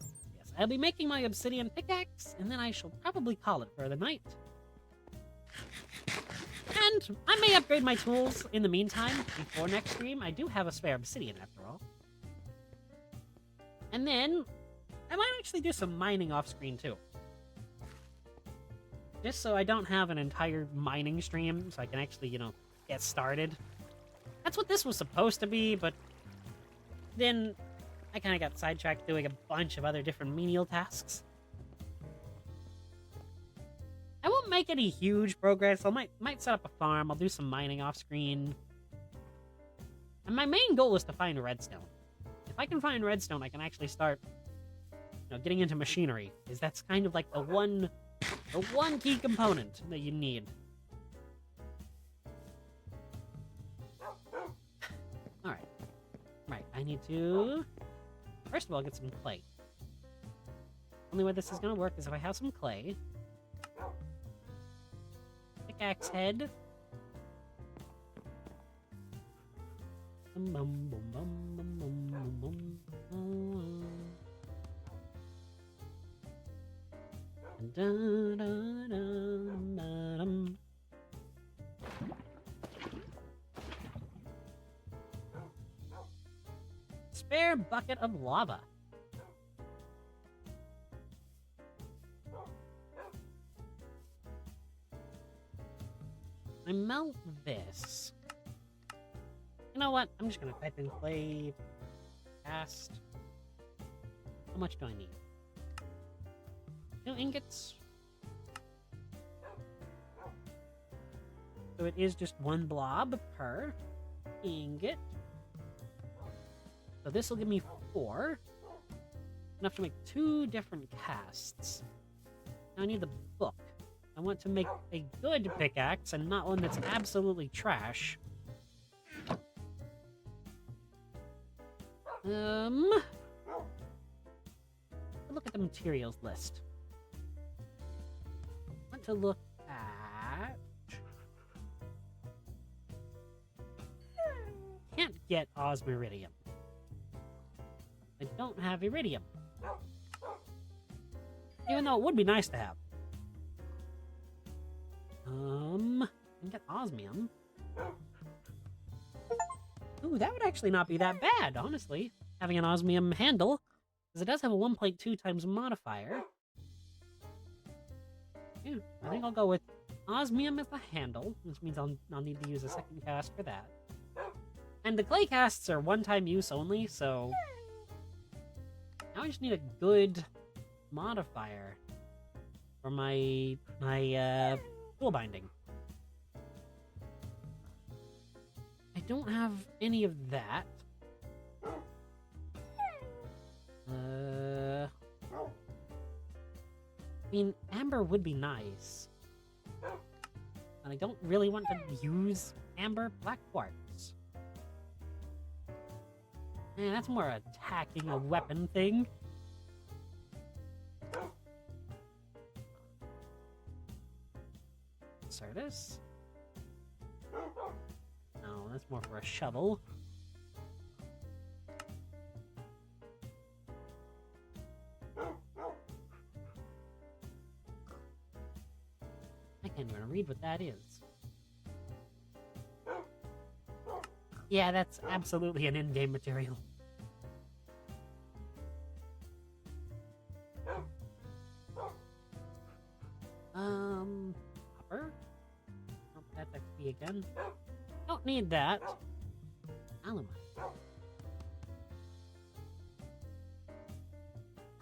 Yes, I'll be making my obsidian pickaxe, and then I shall probably call it for the night. And I may upgrade my tools in the meantime before next stream. I do have a spare obsidian after all. And then I might actually do some mining off screen too. Just so I don't have an entire mining stream, so I can actually, you know, get started. That's what this was supposed to be, but then I kind of got sidetracked doing a bunch of other different menial tasks. I won't make any huge progress. I might set up a farm. I'll do some mining off screen. And my main goal is to find redstone. If I can find redstone, I can actually start, you know, getting into machinery, because that's kind of like the one key component that you need. Alright. Right, I need to first of all get some clay. Only way this is gonna work is if I have some clay. Pickaxe head. Spare bucket of lava. I melt this. You know what? I'm just gonna type in clay cast. How much do I need? 2 ingots. So it is just 1 blob per ingot. So this will give me 4. enough to make 2 different casts. Now I need the book. I want to make a good pickaxe and not one that's absolutely trash. Look at the materials list. I want to look at... Can't get osmiridium. I don't have iridium. Even though it would be nice to have. I can get osmium. Ooh, that would actually not be that bad, honestly. Having an osmium handle, because it does have a 1.2 times modifier. Yeah, I think I'll go with osmium as the handle, which means I'll need to use a second cast for that. And the clay casts are one-time use only, so... Now I just need a good modifier for my tool binding. I don't have any of that. I mean, amber would be nice. And I don't really want to use amber black quartz. Man, that's more attacking a weapon thing. Certus? No, that's more for a shovel. I can't even read what that is. Yeah, that's absolutely an in-game material. Copper? Nope, that's XP again. Don't need that. Alumite.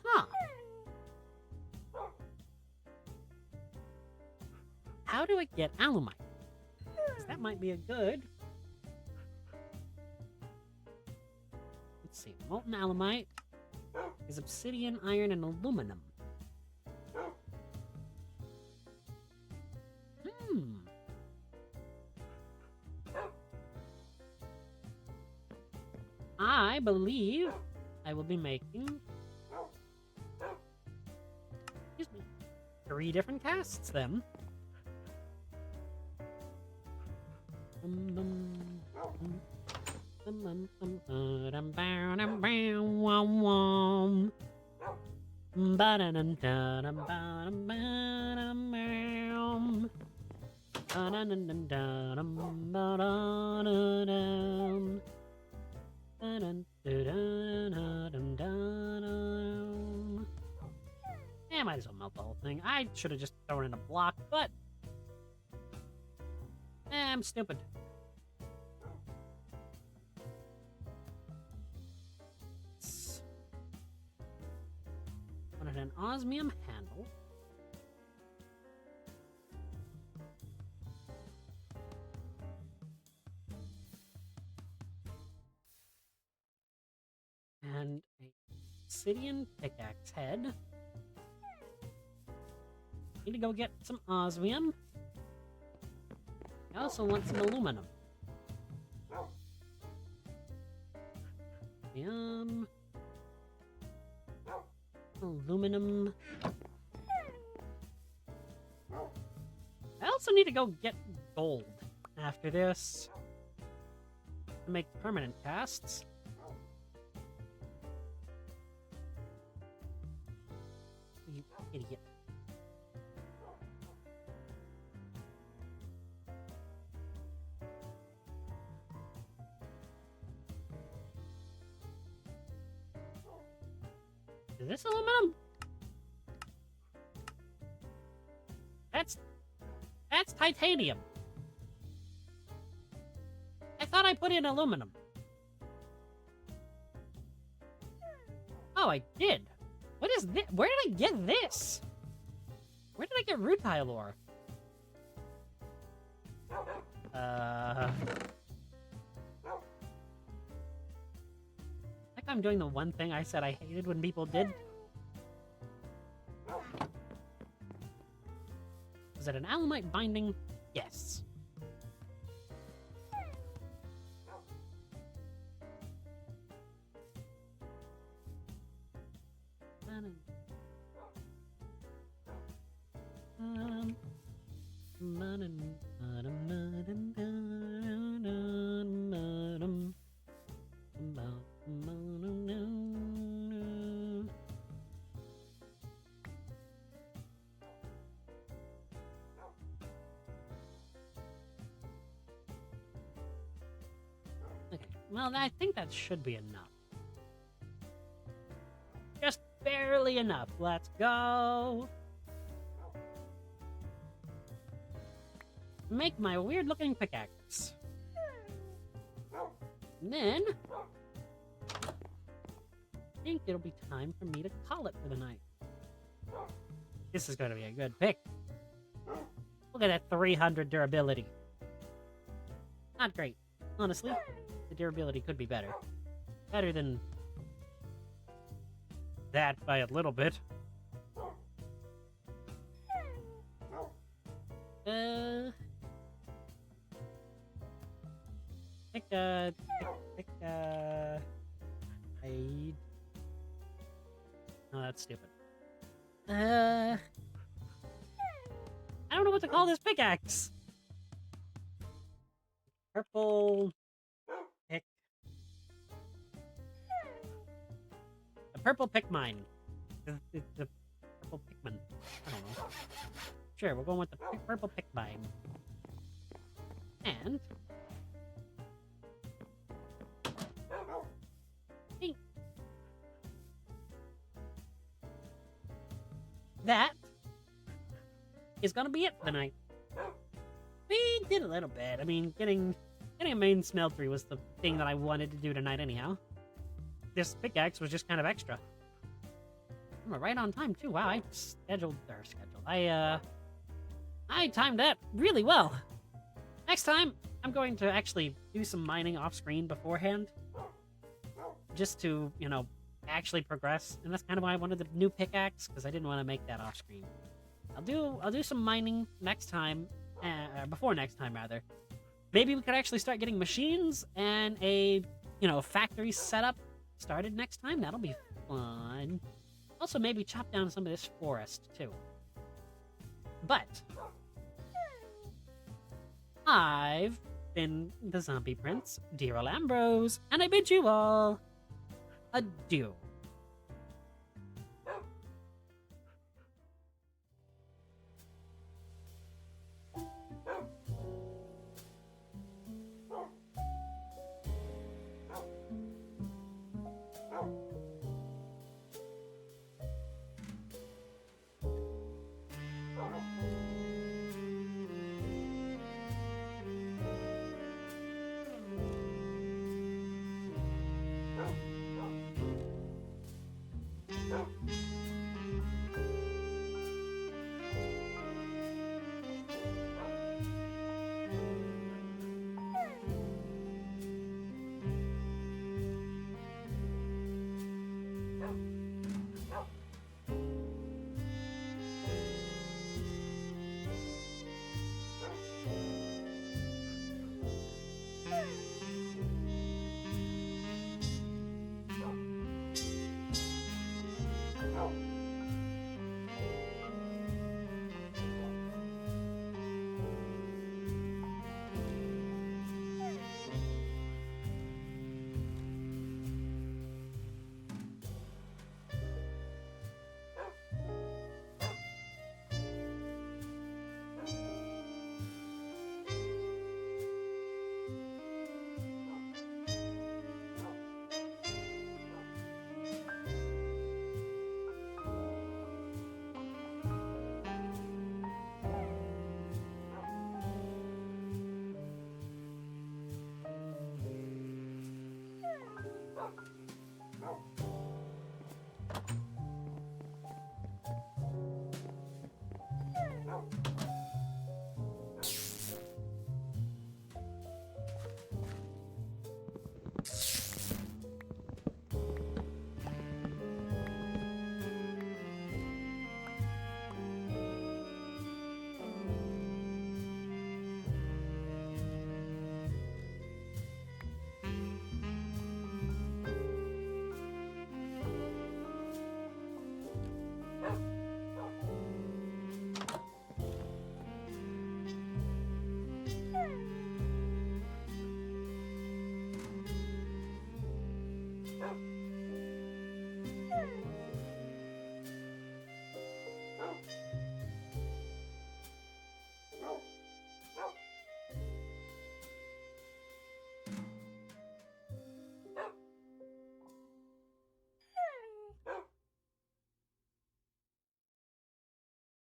Huh. How do I get alumite? 'Cause that might be a good... Let's see. Molten alumite is obsidian, iron, and aluminum. I believe I will be making... Excuse me. 3 different casts, then. Yeah, might as well melt the whole thing. I should have just thrown in a block, but... I'm stupid. Wanted an osmium handle. And a obsidian pickaxe head. Need to go get some osmium. I also want some aluminum. Aluminum. I also need to go get gold after this to make permanent casts. You idiot. Is this aluminum? That's titanium. I thought I put in aluminum. Oh, I did. What is this? Where did I get this? Where did I get rutile ore? Like I'm doing the one thing I said I hated when people did. Was it an alumite binding? Yes. Okay, well, I think that should be enough. Just barely enough. Let's go. Make my weird-looking pickaxe. And then, I think it'll be time for me to call it for the night. This is going to be a good pick. Look at that 300 durability. Not great. Honestly, the durability could be better. Better than that by a little bit. Pick hide. Oh, that's stupid. I don't know what to call this pickaxe. Purple pick. A purple pick mine. It's a purple pickman. I don't know. Sure, we're going with the purple pick mine. And that is gonna be it for the night. We did a little bit. I mean, getting a main smeltery was the thing that I wanted to do tonight anyhow. This pickaxe was just kind of extra. I'm right on time too. Wow, I timed that really well. Next time, I'm going to actually do some mining off screen beforehand. Just to, you know, actually progress. And that's kind of why I wanted the new pickaxe, because I didn't want to make that off screen. I'll do some mining next time, before next time rather. Maybe we could actually start getting machines and a, you know, factory setup started next time. That'll be fun. Also, maybe chop down some of this forest too. But I've been the Zombie Prince, dear old Ambrose, and I bid you all adieu.